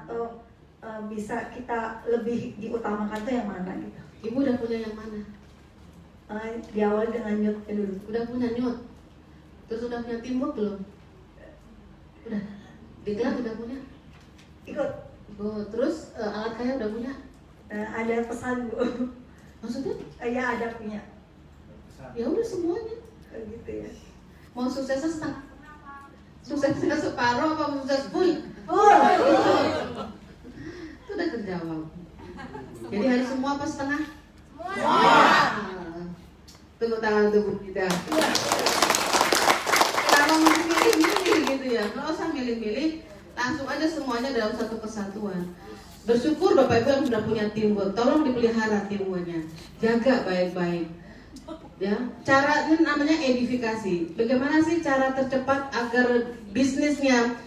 atau bisa kita lebih diutamakan tuh yang mana gitu? Ibu udah punya yang mana? Diawali dengan nyut dulu. Udah punya nyut. Terus udah punya teamwork belum? Udah. Diklat udah punya? Ikut. Terus alat kaya udah punya? Ada pesan Bu. Maksudnya? Ya ada punya. Ya udah semuanya. Gitu ya. Mau suksesnya setengah? Suksesnya separuh apa sukses full? Itu udah terjawab. Jadi harus semua apa setengah? Tepuk tangan untuk kita. Kalau mau milih-milih gitu ya, nggak usah milih-milih, langsung aja semuanya dalam satu kesatuan. Bersyukur Bapak Ibu yang sudah punya teamwork, tolong dipelihara teamworknya, jaga baik-baik. Ya, caranya namanya edifikasi. Bagaimana sih cara tercepat agar bisnisnya?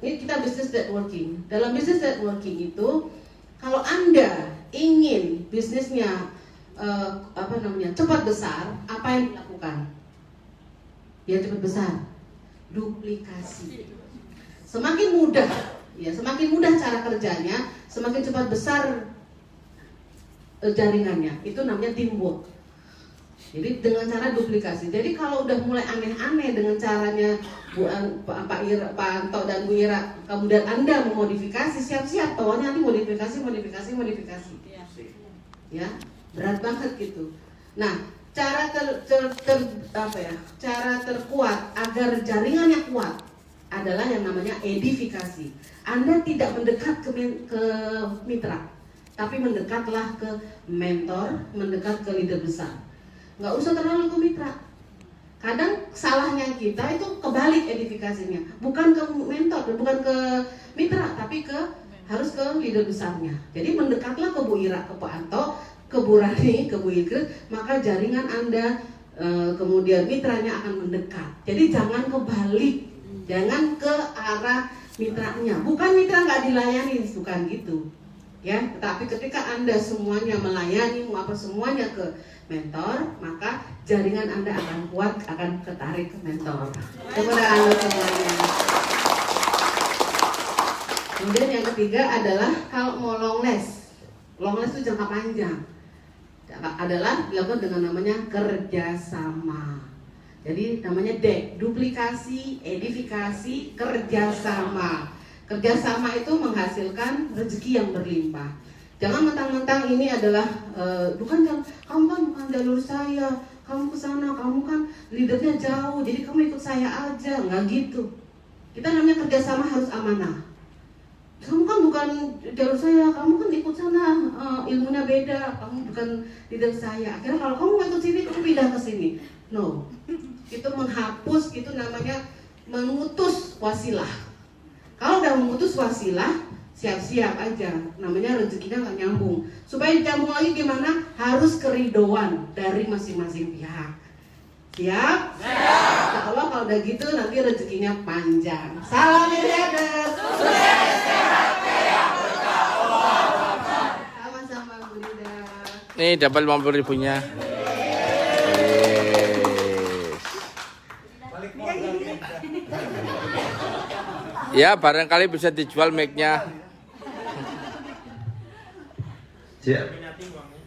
Ini kita business networking. Dalam business networking itu, kalau Anda ingin bisnisnya cepat besar, apa yang dilakukan? Ya cepat besar, duplikasi. Semakin mudah cara kerjanya, semakin cepat besar jaringannya. Itu namanya teamwork. Jadi dengan cara duplikasi. Jadi kalau udah mulai aneh-aneh dengan caranya Pak Anto dan Bu Ira, kemudian Anda memodifikasi, siap-siap tahunya nanti modifikasi. Ya, berat banget gitu. Nah, cara cara terkuat agar jaringannya kuat adalah yang namanya edifikasi. Anda tidak mendekat ke mitra, tapi mendekatlah ke mentor, mendekat ke leader besar. Nggak usah terlalu ke mitra. Kadang salahnya kita itu kebalik edifikasinya, bukan ke mentor, bukan ke mitra, tapi harus ke leader besarnya. Jadi mendekatlah ke Bu Ira, ke Pak Anto, ke Bu Rani, ke Bu Ikrit, maka jaringan Anda kemudian mitranya akan mendekat. Jadi jangan kebalik, jangan ke arah mitranya. Bukan mitra nggak dilayani, bukan gitu. Ya, tetapi ketika Anda semuanya melayani, semuanya ke mentor, maka jaringan Anda akan kuat, akan ketarik ke mentor. Kepada Anda semuanya. Kemudian yang ketiga adalah kalau mau long last itu jangka panjang, adalah dilakukan dengan namanya kerjasama. Jadi namanya duplikasi, edifikasi, kerjasama. Kerjasama itu menghasilkan rezeki yang berlimpah. Jangan mentang-mentang ini adalah kamu kan bukan jalur saya, kamu kesana, kamu kan leadernya jauh, jadi kamu ikut saya aja, nggak gitu. Kita namanya kerjasama harus amanah. Kamu kan bukan jalur saya, kamu kan ikut sana, ilmunya beda, kamu bukan leader saya. Akhirnya kalau kamu nggak ikut sini, kamu pindah ke sini. No, itu menghapus, itu namanya memutus wasilah. Kalau udah memutus wasilah, siap-siap aja, namanya rezekinya nggak nyambung. Supaya nyambung lagi gimana? Harus keridhoan dari masing-masing pihak. Siap? Insya Allah kalau udah gitu nanti rezekinya panjang. Salam miliarder. Sama-sama Bu Rida. Nih dapat 50.000-nya. Ya barangkali bisa dijual mic-nya. Siap.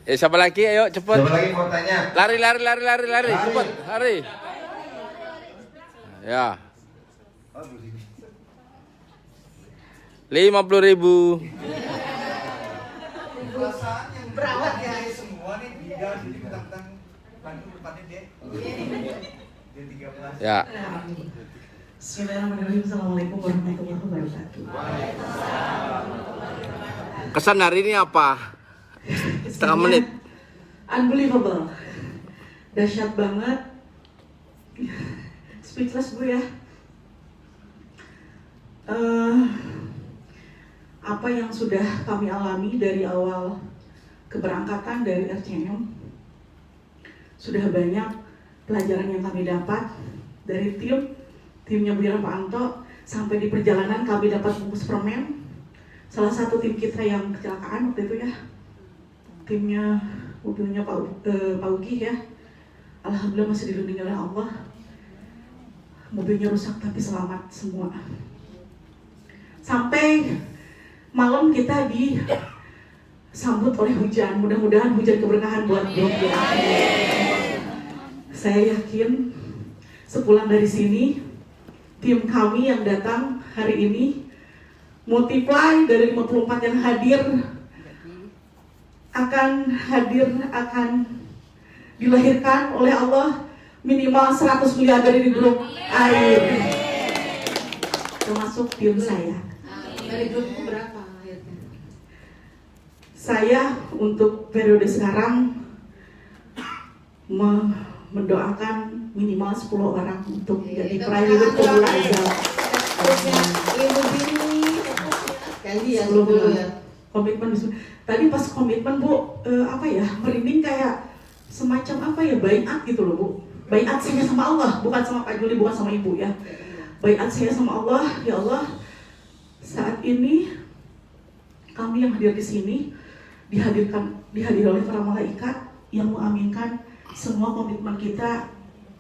Siapa lagi? Ayo cepet. Siapa lagi mau tanya? Lari, cepet, lari. Ya. 50.000. Berawat ya semua nih dia jadi mentang-mentang Bandung depannya dia. Dia 13. Ya. Bismillahirrahmanirrahim. Assalamualaikum warahmatullahi wabarakatuh. Kesan hari ini apa? Setengah menit. Unbelievable. Dahsyat banget. Speechless gue ya. Apa yang sudah kami alami dari awal keberangkatan dari RCM, sudah banyak pelajaran yang kami dapat dari timnya Bu Ira, Pak Anto, sampai di perjalanan kami dapat bungkus permen. Salah satu tim kita yang kecelakaan waktu itu ya, timnya mobilnya Pak Ugi ya, alhamdulillah masih dilindungi oleh Allah. Mobilnya rusak tapi selamat semua. Sampai malam kita disambut oleh hujan. Mudah-mudahan hujan keberkahan buat Jogja. Saya yakin sepulang dari sini, tim kami yang datang hari ini multiply dari 54 yang hadir akan dilahirkan oleh Allah minimal 100 miliar dari grup air, termasuk tim saya. Dari grupku berapa akhirnya? Saya untuk periode sekarang mendoakan minimal 10 orang untuk jadi private pembelajar. Ibu Bini, janji ya 10 10 ya. Komitmen tadi pas komitmen Bu, merinding kayak semacam baiat gitu loh Bu. Baiat saya sama Allah, bukan sama Pak Juli, bukan sama Ibu ya. Baiat saya sama Allah, ya Allah, saat ini kami yang hadir di sini dihadiri oleh para malaikat yang mengaminkan semua komitmen kita.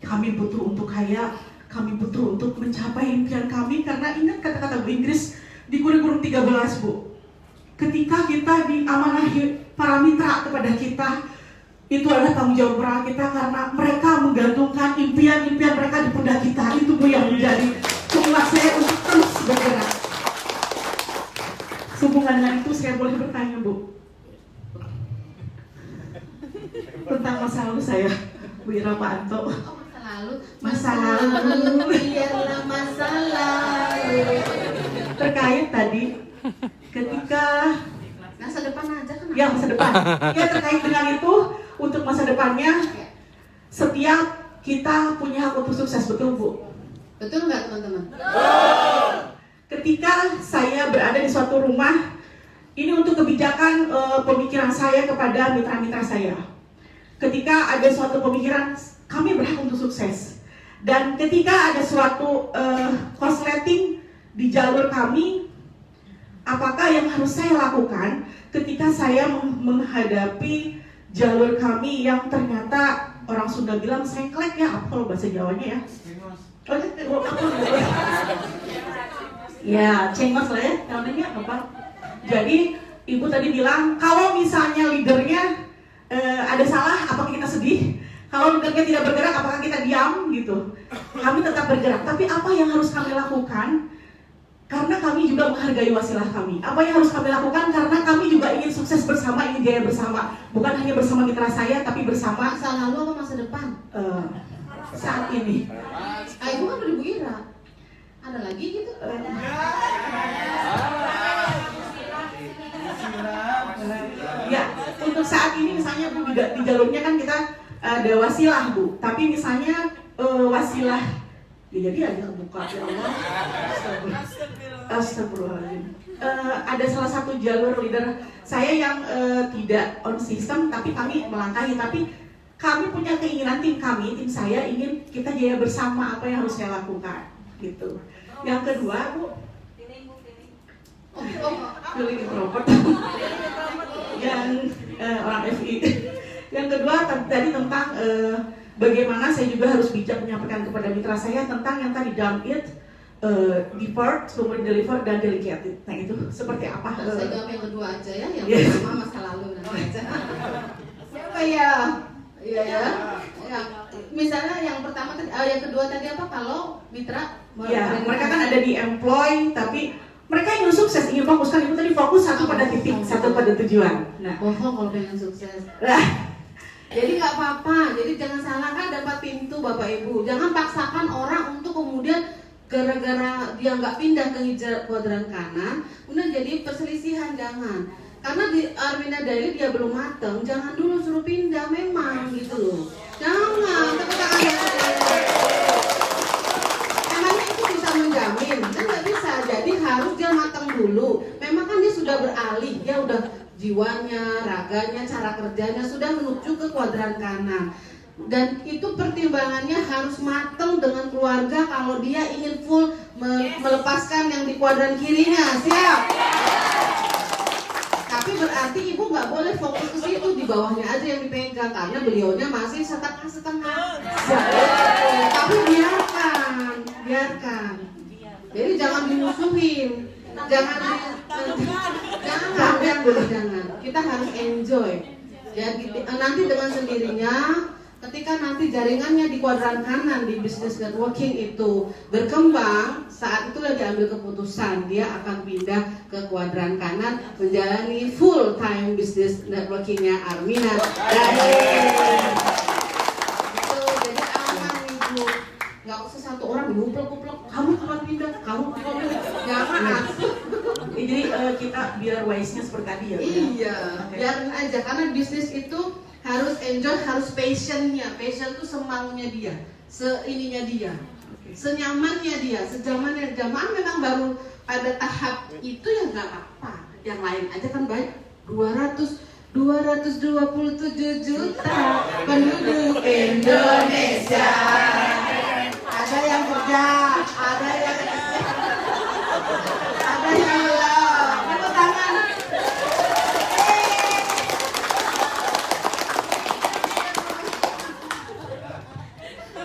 Kami butuh untuk kaya, kami butuh untuk mencapai impian kami, karena ingat kata-kata Bu Inggris di kurikulum 13 Bu. Ketika kita diamanahi para mitra kepada kita, itu adalah tanggung jawab moral kita, karena mereka menggantungkan impian-impian mereka di pundak kita. Itu Bu yang menjadi semangat saya untuk terus bergerak. Sehubungan dengan itu saya boleh bertanya Bu tentang masa lalu saya, Bu Ira Pak Anto. Masa lalu biarlah masa lalu. Terkait tadi ketika Masa depan aja kan? ya masa depan ya, terkait dengan itu untuk masa depannya setiap kita punya hak untuk sukses, betul Bu? Betul nggak teman-teman? Ketika saya berada di suatu rumah, ini untuk kebijakan pemikiran saya kepada mitra-mitra saya. Ketika ada suatu pemikiran, kami berhak untuk sukses. Dan ketika ada suatu korsleting di jalur kami, apakah yang harus saya lakukan ketika saya menghadapi jalur kami yang ternyata orang Sunda bilang sengklek ya, apa kalau bahasa Jawanya ya? Ya, cengos lah ya, namanya apa? Jadi Ibu tadi bilang kalau misalnya leadernya ada salah, apakah kita sedih? Kalau leadernya tidak bergerak, apakah kita diam gitu? Kami tetap bergerak, tapi apa yang harus kami lakukan? Karena kami juga menghargai wasilah kami. Apa yang harus kami lakukan? Karena kami juga ingin sukses bersama, ingin jaya bersama. Bukan hanya bersama mitra saya, tapi bersama Masa lalu apa masa depan? saat ini. Ibu kan udah Bu Ira. Ada lagi gitu? Ya, untuk saat ini misalnya Bu, di jalurnya kan kita ada wasilah Bu. Tapi misalnya wasilah ya, jadi aja kebuka ya Allah. Astagfirullahaladzim. Ada salah satu jalur leader saya yang tidak on system, tapi kami melangkahi. Tapi kami punya keinginan, tim saya ingin kita jaya bersama. Apa yang harus saya lakukan gitu. Yang kedua Bu, pilih introvert yang orang FI. Yang kedua tadi tentang bagaimana saya juga harus bijak menyampaikan kepada mitra saya tentang yang tadi dump it, depart, kemudian deliver, dan delegate. Nah itu seperti apa? Saya jawab yang kedua aja ya, yang Yes. pertama masa lalu nanti aja. Siapa ya? Iya ya. Ya. Misalnya yang pertama tadi, yang kedua tadi apa? Kalau mitra? Ya, mereka kan ada di employ, tapi mereka ingin sukses, ingin fokus. Kan Ibu tadi fokus satu pada titik, satu pada tujuan. Nah, Bohong kalau pengen sukses. Jadi nggak apa-apa, jadi jangan salahkan dapat pintu Bapak Ibu. Jangan paksakan orang untuk kemudian gara-gara dia nggak pindah ke kuadran kanan, kemudian jadi perselisihan, jangan. Karena di Armina Daily dia belum mateng, jangan dulu suruh pindah memang gitu loh. Jangan, emangnya itu bisa menjamin? Kan nggak bisa, jadi harus dia matang dulu. Memang kan dia sudah beralih, dia udah jiwanya, raganya, cara kerjanya sudah menuju ke kuadran kanan. Dan itu pertimbangannya harus matang dengan keluarga kalau dia ingin full melepaskan yang di kuadran kirinya. Siap? Tapi berarti ibu nggak boleh fokus ke situ, di bawahnya aja yang dipegang karena beliaunya masih setengah-setengah. Tapi biarkan. Jadi jangan dimusuhin, jangan Jangan. Kita harus enjoy. Ya, nanti dengan sendirinya ketika nanti jaringannya di kuadran kanan di business networking itu berkembang, saat itulah diambil keputusan dia akan pindah ke kuadran kanan menjalani full time business networkingnya Armina. Itu jadi aman ibu, nggak usah satu orang nguplek-nguplek, kamu keluar pindah, kamu keluar pindah, jangan. Jadi kita biar wise-nya seperti tadi ya. Iya, biarin aja karena bisnis itu harus enjoy, harus passionnya. Passion itu semaunya dia, seininya dia, senyamannya dia, sejamannya. Zaman memang baru pada tahap itu ya nggak apa-apa. Yang lain aja kan banyak. 227 juta penduduk Indonesia. Ada yang kerja, ada yang tepuk tangan.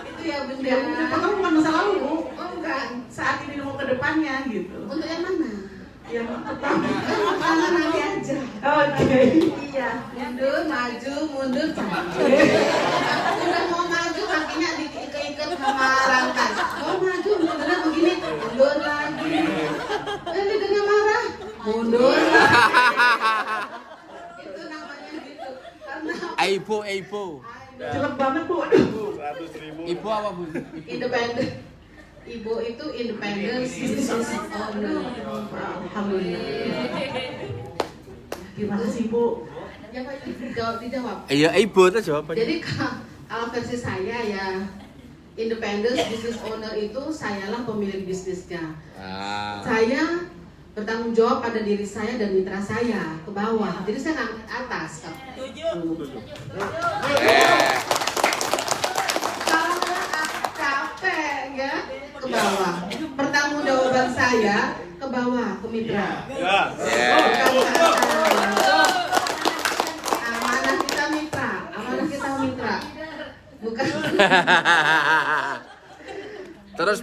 Itu ya bunda. Ya, kamu bukan masa lalu, Bu. Oh enggak. Saat ini mau ke depannya gitu. Untuk yang mana? Yang pertama. Tangan nanti aja. Oke. Iya. Mundur, maju, mundur, maju. Udah mau maju kakinya diikat sama rantai. Mau maju, mundurnya begini, mundur lagi. Lidernya marah, mundur lagi. Itu namanya gitu. Karena Ibu. Jelek banget, Bu. Aduh. Ibu apa Bu? independen. Ibu itu independen business owner. Alhamdulillah. Terima kasih, Bu. Ya Pak, dijawab. Iya ibu itu jawabannya. Jadi kalau versi saya ya independent business owner itu sayalah pemilik bisnisnya. Saya bertanggung jawab pada diri saya dan mitra saya ke bawah. Jadi saya nggak ke atas. Kalau capek ya ke bawah. Pertanggungjawaban saya ke bawah ke mitra. Bukan ke atas. Amanah kita mitra. Bukan. Terus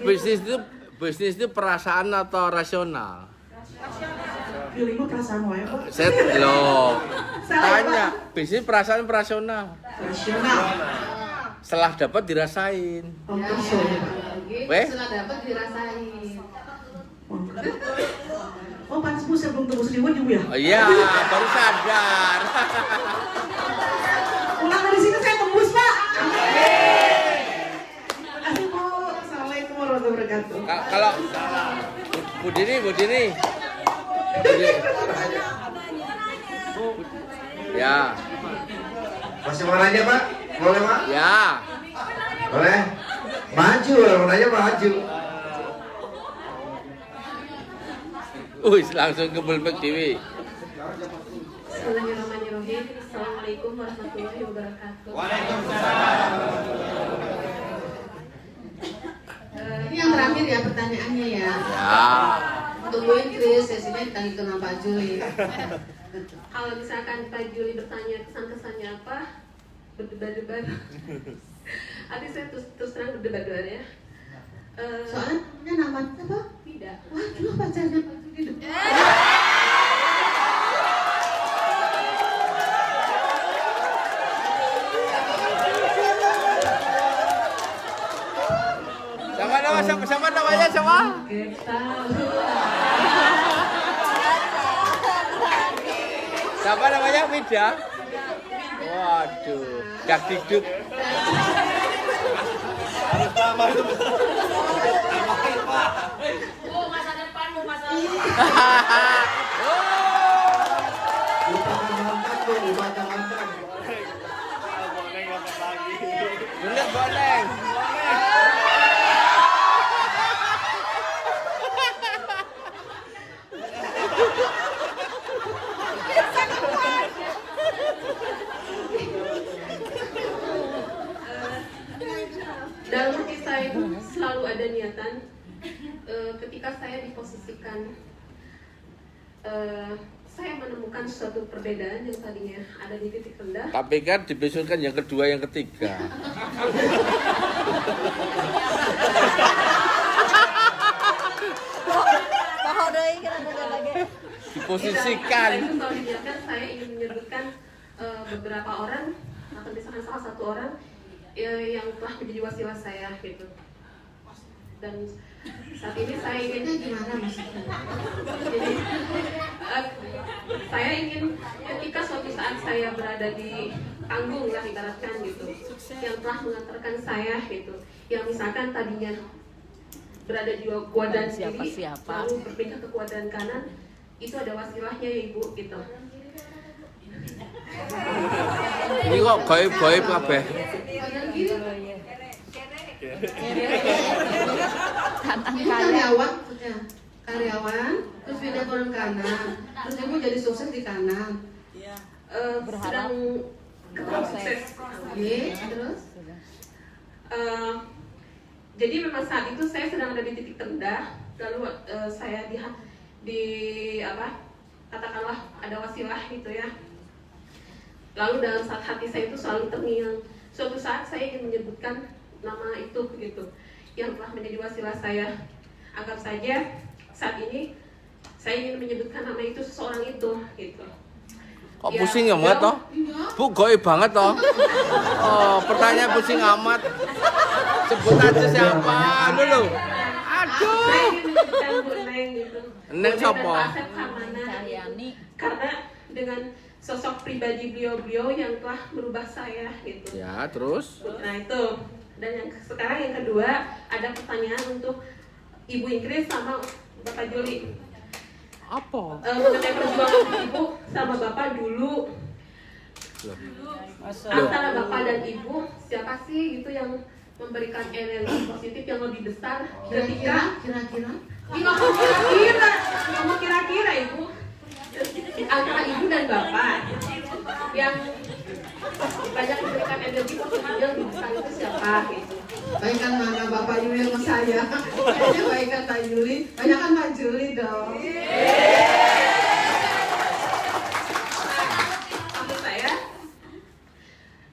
bisnis itu perasaan atau rasional? Feelingmu perasaan wae, Pak. Set loh. Salah, Tanya, bisnis perasaan rasional. Rasional. Setelah dapat dirasain. Weh? Setelah dapat dirasain. Oh, pantas Bu, saya belum tembus 1.000 ya? Oh iya, baru sadar. Pulang dari sini saya tembus, Pak. Terima kasih, Bu. Assalamualaikum warahmatullahi wabarakatuh. Kalau Bu Dini. Ya, Masih mau nanya Pak? Boleh Pak? ya. Boleh? Maju, mau nanya maju. Langsung ke Bulbek Dewi. Bismillahirrahmanirrahim. Assalamualaikum warahmatullahi wabarakatuh. Ini yang terakhir ya pertanyaannya ya. Ya. Tungguin Chris, sesinya ditanya sama Pak Juli. Kalau misalkan Pak Juli bertanya kesan-kesannya apa, berdebar-debar. Nanti saya terus terang berdebar-debar ya. Soalnya namanya apa? Tidak. Waduh, pacarnya Pak Juli. Siapa namanya? Siapa namanya? Mida? Waduh, dak diduk. Masa depanmu, masa Lupakan mantan. Bener boneng. Dalam hati saya itu selalu ada niatan ketika saya diposisikan saya menemukan suatu perbedaan yang tadinya ada di titik rendah. Tapi kan dibesarkan yang kedua, yang ketiga. Diposisikan. Itu kalau dibiarkan saya ingin menyebutkan beberapa orang atau misalkan salah satu orang yang telah menjadi wasilah saya gitu. Dan saat ini saya ingin Gimana maksudnya? jadi saya ingin ketika suatu saat saya berada di panggung lah ibaratkan gitu, yang telah mengantarkan saya gitu, yang misalkan tadinya berada di kuadran kiri lalu berpindah ke kuadran kanan, itu ada wasilahnya ya Ibu gitu. Ini kok gaib-gaib kabeh. Kuadran kiri. Ini karyawan maksudnya. Karyawan, terus pindah turun kanan. Terus ibu jadi sukses di kanan. Sedang proses. Oke, terus? Jadi memang saat itu saya sedang ada di titik terendah, lalu saya di apa, katakanlah ada wasilah gitu ya. Lalu dalam saat hati saya itu selalu terngiang. Suatu saat saya ingin menyebutkan nama itu gitu, yang telah menjadi wasilah saya. Anggap saja saat ini saya ingin menyebutkan nama itu, seseorang itu gitu. Kok pusing ya Mbak toh? Bu gaib banget toh. Oh, pertanyaan pusing amat. Sebut aja siapa dulu. Aduh. Saya ingin menyebutkan Bu Neng gitu. Neng Bu siapa? dan Pak Asep Kamana. Karena dengan sosok pribadi beliau yang telah merubah saya gitu. Ya, terus? Nah itu. Dan yang sekarang yang kedua ada pertanyaan untuk Ibu Ingrid sama Bapak Juli. Apa? Mengenai perjuangan Ibu sama Bapak dulu. Antara Bapak dan Ibu, siapa sih gitu yang memberikan energi positif yang lebih besar ketika Kira-kira? nggak mau kira-kira Ibu, antara Ibu dan Bapak yang banyak memberikan energi positif yang lebih besar itu siapa gitu. Baikkan mana Bapak Yuli sama saya? Kayaknya baikkan Pak Yuli. Banyakan Pak Juli dong. Maksud saya,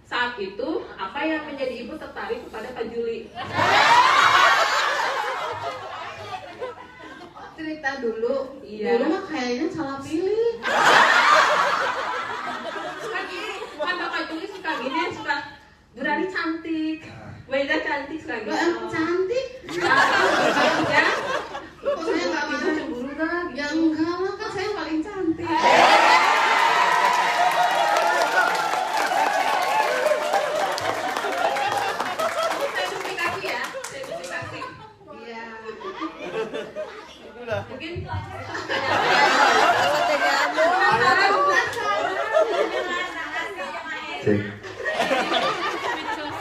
saat itu apa yang menjadi Ibu tertarik kepada Pak Juli? Cerita dulu. Iya. Dulu mah kayaknya salah pilih. Kan Bapak Juli suka gini, suka Burani cantik, Weda cantik, suka gitu. Cantik. Ya, Kok saya nggak Ibu mau? cemburu dah. Ya enggak lah, kan saya yang paling cantik. Saya duplikasi ya, saya duplikasi. Iya. Mungkin Cek.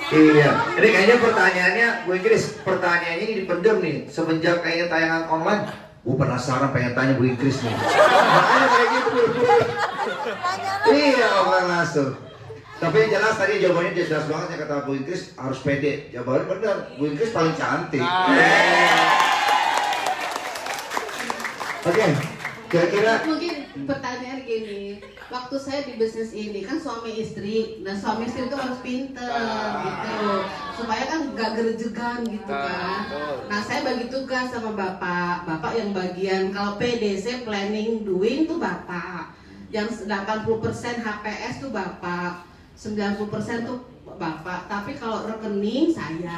Iya, ini kayaknya pertanyaannya, Bu Inggris, pertanyaannya ini dipendam nih. Semenjak kayaknya tayangan online, penasaran pengen tanya Bu Inggris nih. Makanya kayak gitu. Iya, orang langsung. Tapi yang jelas tadi jawabannya jelas banget ya, kata Bu Inggris harus pede. Jawabannya benar, Bu Inggris paling cantik. Oke, kira-kira Mungkin pertanyaan gini, waktu saya di bisnis ini kan suami istri, nah suami istri itu harus pinter gitu, supaya kan gak gerjegan gitu kan. Nah saya bagi tugas sama bapak yang bagian kalau PDC planning doing tuh bapak, yang 80% HPS tuh bapak, 90% tuh bapak, tapi kalau rekening saya.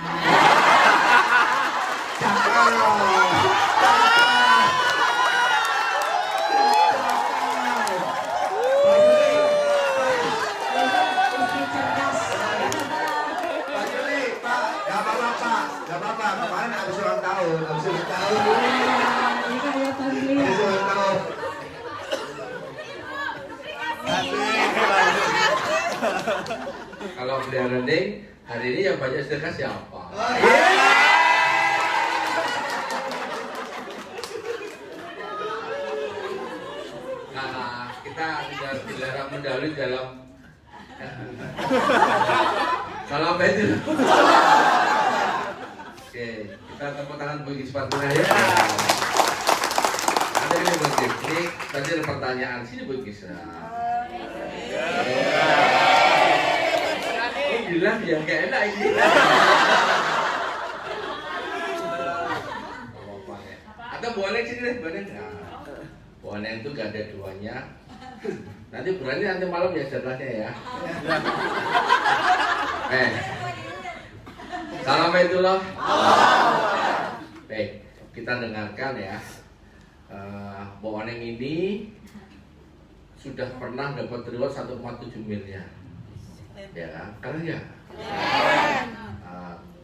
Gak apa-apa, kemarin habis ulang tahun. Habis ulang tahun. Kalau beliau rending, hari ini yang banyak sedekah siapa? Nah, kita dilarang mendalui dalam kalau apa itu? Oke, kita tepuk tangan bagi sepatunya ya. Ada ini Bu Gis. Ini tadi ada pertanyaan sini Bu Gis. Oh bilang ya gak enak ini. Atau boleh sini deh, boleh nggak? Bu Oneng itu gak ada duanya. Nanti berani nanti malam ya jadwalnya ya. Salam itu loh. Baik, kita dengarkan ya. Bu Oneng ini sudah pernah dapat reward 1,7 miliar. Ya kan? Karena ya.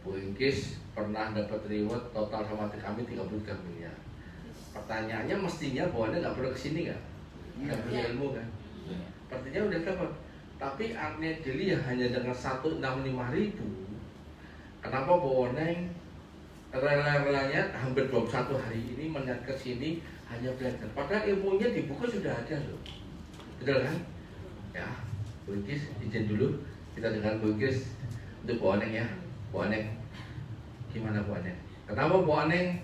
Bu Ingkis pernah dapat reward total sama kami 33 miliar. Pertanyaannya mestinya Bu Oneng nggak perlu kesini kan? Nggak punya ilmu kan? Artinya udah dapat. Tapi Arne Deli ya hanya dengan 165.000. Kenapa Bu Oneng rela-relanya hampir 21 hari ini melihat ke sini hanya belajar? Padahal ilmunya di buku sudah ada loh. Betul kan? Ya, Bu Ingkis izin dulu kita dengan Bu Ingkis untuk Bu Oneng ya. Bu Oneng, gimana Bu Oneng? Kenapa Bu Oneng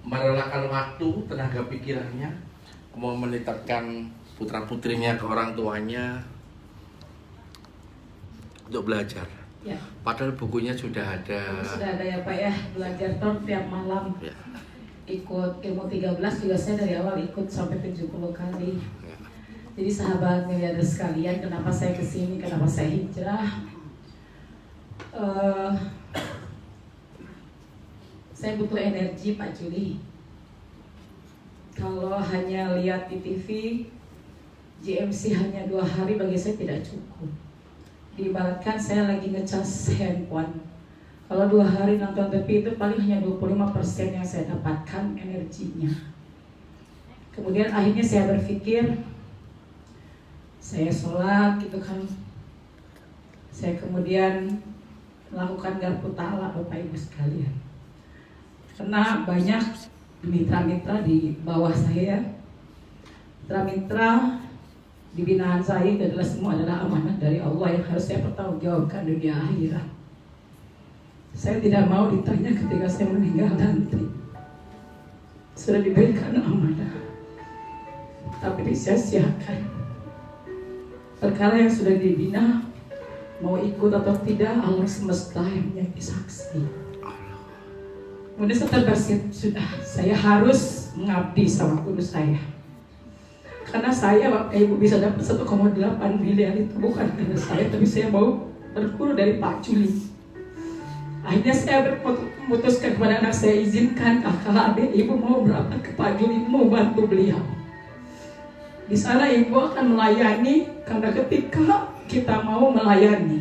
merelakan waktu, tenaga pikirannya, mau menitipkan putra-putrinya ke orang tuanya untuk belajar? Ya. Padahal bukunya sudah ada. Sudah ada ya Pak ya, belajar tiap malam. Ya. Ikut ilmu 13 juga saya dari awal ikut sampai 70 kali. Ya. Jadi sahabat miliarder sekalian, kenapa saya kesini, kenapa saya hijrah? Saya butuh energi Pak Juli. Kalau hanya lihat di TV, GMC hanya 2 hari bagi saya tidak cukup. Diibaratkan saya lagi ngecas handphone. Kalau 2 hari nonton TV itu paling hanya 25% yang saya dapatkan energinya. Kemudian akhirnya saya berpikir, saya sholat gitu kan. Saya kemudian melakukan garpu ta'ala Bapak Ibu sekalian. Karena banyak mitra-mitra di bawah saya, mitra-mitra di binaan saya itu adalah semua adalah amanah dari Allah yang harus saya pertanggungjawabkan dunia akhirat. Saya tidak mau ditanya ketika saya meninggal nanti. Sudah diberikan amanah, tapi disia-siakan. Perkara yang sudah dibina, mau ikut atau tidak, Allah semesta yang menjadi saksi. Kemudian saya terbersih, sudah, saya harus mengabdi sama guru saya. Karena saya, Bapak Ibu, bisa dapat 1,8 miliar itu bukan karena saya, tapi saya mau berguru dari Pak Juli. Akhirnya saya memutuskan kepada anak saya, izinkan kakak adik ibu mau berapa ke Pak Juli, mau bantu beliau. Di sana ibu akan melayani, karena ketika kita mau melayani,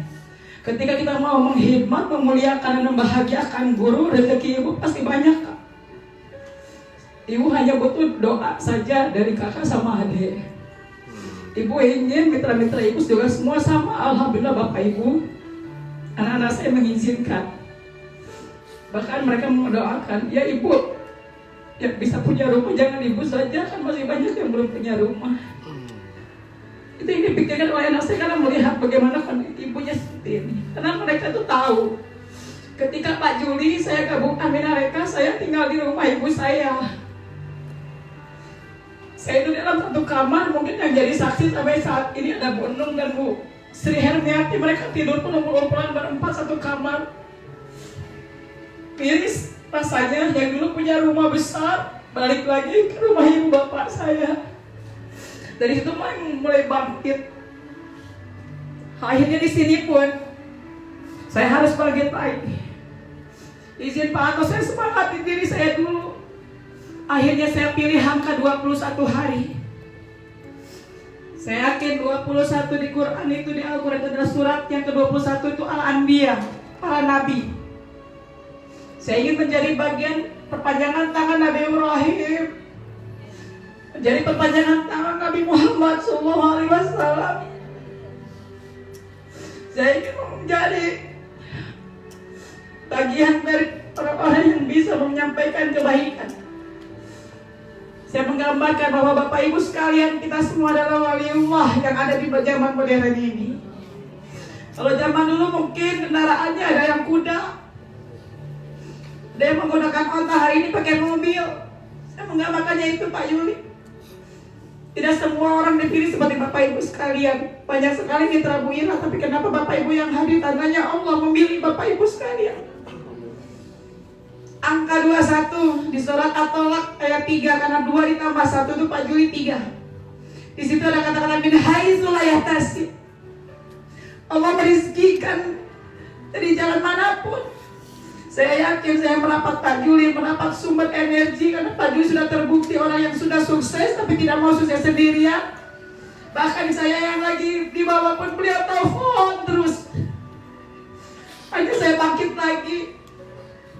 ketika kita mau menghidmat, memuliakan dan membahagiakan guru, rezeki ibu pasti banyak. Ibu hanya butuh doa saja dari kakak sama adik. Ibu ingin mitra-mitra ibu juga semua sama. Alhamdulillah Bapak Ibu, anak-anak saya mengizinkan. Bahkan mereka mendoakan, ya ibu yang bisa punya rumah jangan ibu saja, kan masih banyak yang belum punya rumah. Itu yang dipikirkan oleh anak saya karena melihat bagaimana kondisi ibunya seperti ini. Karena mereka tuh tahu, ketika Pak Juli saya gabung Aminareka, saya tinggal di rumah ibu saya. Saya itu dalam satu kamar, mungkin yang jadi saksi sampai saat ini ada Bu Enung dan Bu Sri Hermiati, mereka tidur penumpang berempat satu kamar. Miris rasanya yang dulu punya rumah besar, balik lagi ke rumah ibu bapak saya. Dari situ mulai bangkit. Akhirnya di sini pun saya harus bangkit lagi. Izin Pak Anto, saya semangatin diri saya dulu. Akhirnya saya pilih angka 21 hari. Saya yakin 21 di Quran itu, di Al-Quran itu adalah surat yang ke-21 itu Al-Anbiya, para nabi. Saya ingin menjadi bagian perpanjangan tangan Nabi Ibrahim, menjadi perpanjangan tangan Nabi Muhammad SAW. Saya ingin menjadi bagian dari orang-orang yang bisa menyampaikan kebaikan. Saya menggambarkan bahwa Bapak Ibu sekalian, kita semua adalah waliullah yang ada di zaman modern ini. Kalau zaman dulu mungkin kendaraannya ada yang kuda, ada yang menggunakan onta, hari ini pakai mobil. Saya menggambarkannya itu Pak Yuli. Tidak semua orang dipilih seperti Bapak Ibu sekalian. Banyak sekali mitra Bu Ira, tapi kenapa Bapak Ibu yang hadir? Tandanya Allah memilih Bapak Ibu sekalian. angka 21 di surat At-Tolak ayat 3, karena 2 ditambah 1 itu Pak Juli 3. Di situ ada kata-kata min haitsu la yahtasib. Allah merizkikan dari jalan manapun. Saya yakin saya merapat Pak Juli, merapat sumber energi, karena Pak Juli sudah terbukti orang yang sudah sukses tapi tidak mau sukses sendirian. Bahkan saya yang lagi di bawah pun beliau telepon terus. Akhirnya saya bangkit lagi.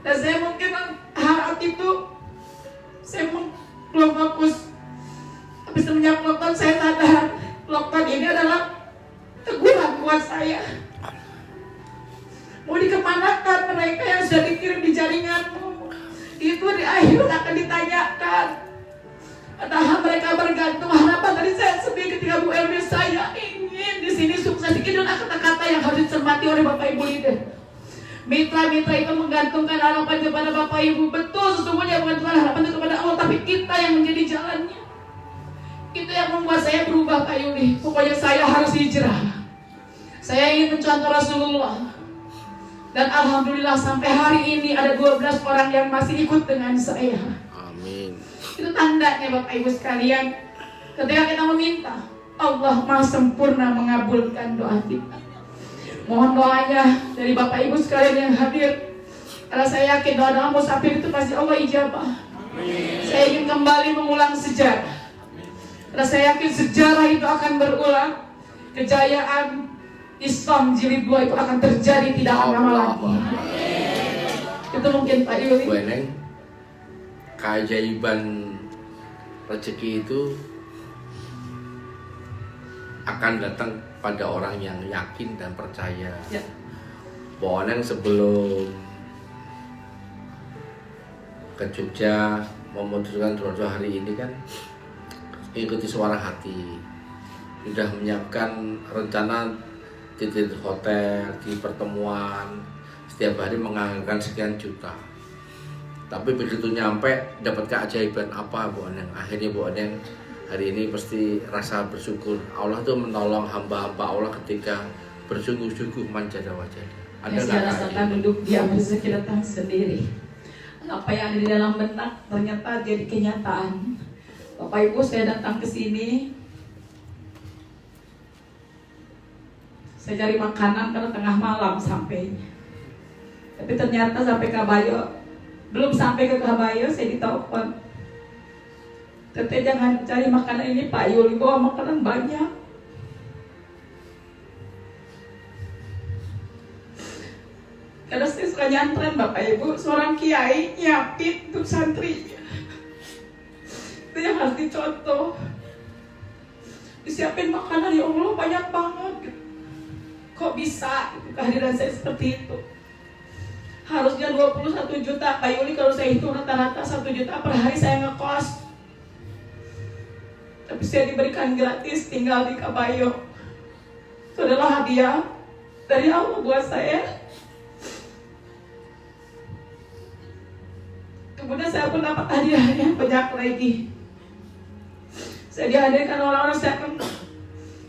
Dan saya mungkin harap itu saya belum fokus. Tapi semenjak lockdown saya sadar lockdown ini adalah teguran buat saya. Mau dikemanakan mereka yang sudah dikirim di jaringanmu? Itu di akhir akan ditanyakan. Padahal mereka bergantung harapan dari saya sendiri ketika Bu Elmi, saya ingin di sini sukses. Ini adalah kata-kata yang harus dicermati oleh Bapak Ibu leader. Mitra-mitra itu menggantungkan harapan kepada Bapak Ibu. Betul, sesungguhnya menggantungkan harapan itu kepada Allah, tapi kita yang menjadi jalannya. Itu yang membuat saya berubah, Pak Yuli. Pokoknya saya harus hijrah. Saya ingin mencontoh Rasulullah. Dan alhamdulillah sampai hari ini ada 12 orang yang masih ikut dengan saya. Amin. Itu tandanya Bapak Ibu sekalian, ketika kita meminta, Allah Maha sempurna mengabulkan doa kita. Mohon doanya dari Bapak Ibu sekalian yang hadir. Karena saya yakin doa-doa musafir itu pasti Allah ijabah. Saya ingin kembali mengulang sejarah. Karena saya yakin sejarah itu akan berulang. Kejayaan Islam jilid 2 itu akan terjadi, tidak akan lama lagi. Itu mungkin Pak Yuli. Bu Eneng, keajaiban rezeki itu akan datang pada orang yang yakin dan percaya. Ya. Bu Eneng sebelum ke Jogja memutuskan dua hari ini kan ikuti suara hati, sudah menyiapkan rencana di hotel, di pertemuan, setiap hari menganggarkan sekian juta. Tapi begitu nyampe dapat keajaiban apa Bu Eneng? Akhirnya Bu Eneng hari ini pasti rasa bersyukur. Allah tuh menolong hamba-hamba Allah ketika bersungguh-sungguh manjada wajada. Yang saya rasakan duduk diam rezeki datang sendiri. Apa yang ada di dalam benak ternyata jadi kenyataan. Bapak Ibu, saya datang ke sini, saya cari makanan karena tengah malam sampainya. Tapi ternyata sampai Kabayo, belum sampai ke Kabayo saya ditelepon. Teteh jangan cari makanan ini Pak Yuli, bawa makanan banyak. Karena saya suka nyantren Bapak Ibu, seorang kiai nyiapin untuk santrinya. Itu yang harus dicontoh. Disiapin makanan, ya Allah banyak banget. Kok bisa kehadiran saya seperti itu? Harusnya 21 juta Pak Yuli, kalau saya hitung rata-rata 1 juta per hari saya ngekos. Tapi saya diberikan gratis tinggal di Kabayo. Itu adalah hadiah dari Allah buat saya. Kemudian saya pun dapat hadiahnya banyak lagi. Saya dihadirkan orang-orang, saya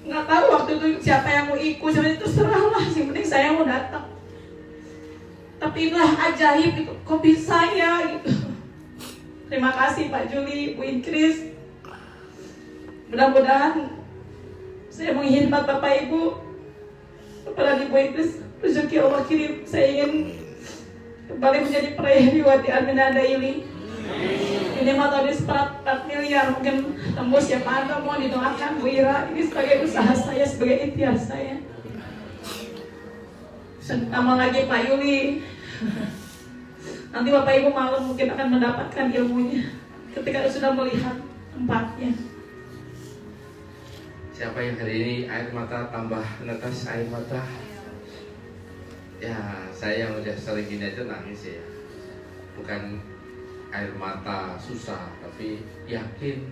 nggak tahu waktu itu siapa yang mau ikut, sebenarnya itu serahlah, yang penting saya mau datang. Tapi inilah ajaib gitu, kok bisa ya gitu. Terima kasih Pak Juli, Bu Inkris. Mudah-mudahan saya menghormat Bapak Ibu, kepada Ibu Inkris, rezeki Allah kirim. Saya ingin kembali menjadi peraih riwayat Aminada ini. Ini tahun ini 4 miliar mungkin tembus ya Pak Anto, mau didoakan Bu Ira. Ini sebagai usaha saya, sebagai ikhtiar saya. Tambah lagi Pak Yuli. Nanti Bapak Ibu malam mungkin akan mendapatkan ilmunya ketika sudah melihat tempatnya. Siapa yang hari ini air mata tambah netes air mata? Ya, saya yang udah sering gini aja nangis ya. Bukan air mata susah, tapi yakin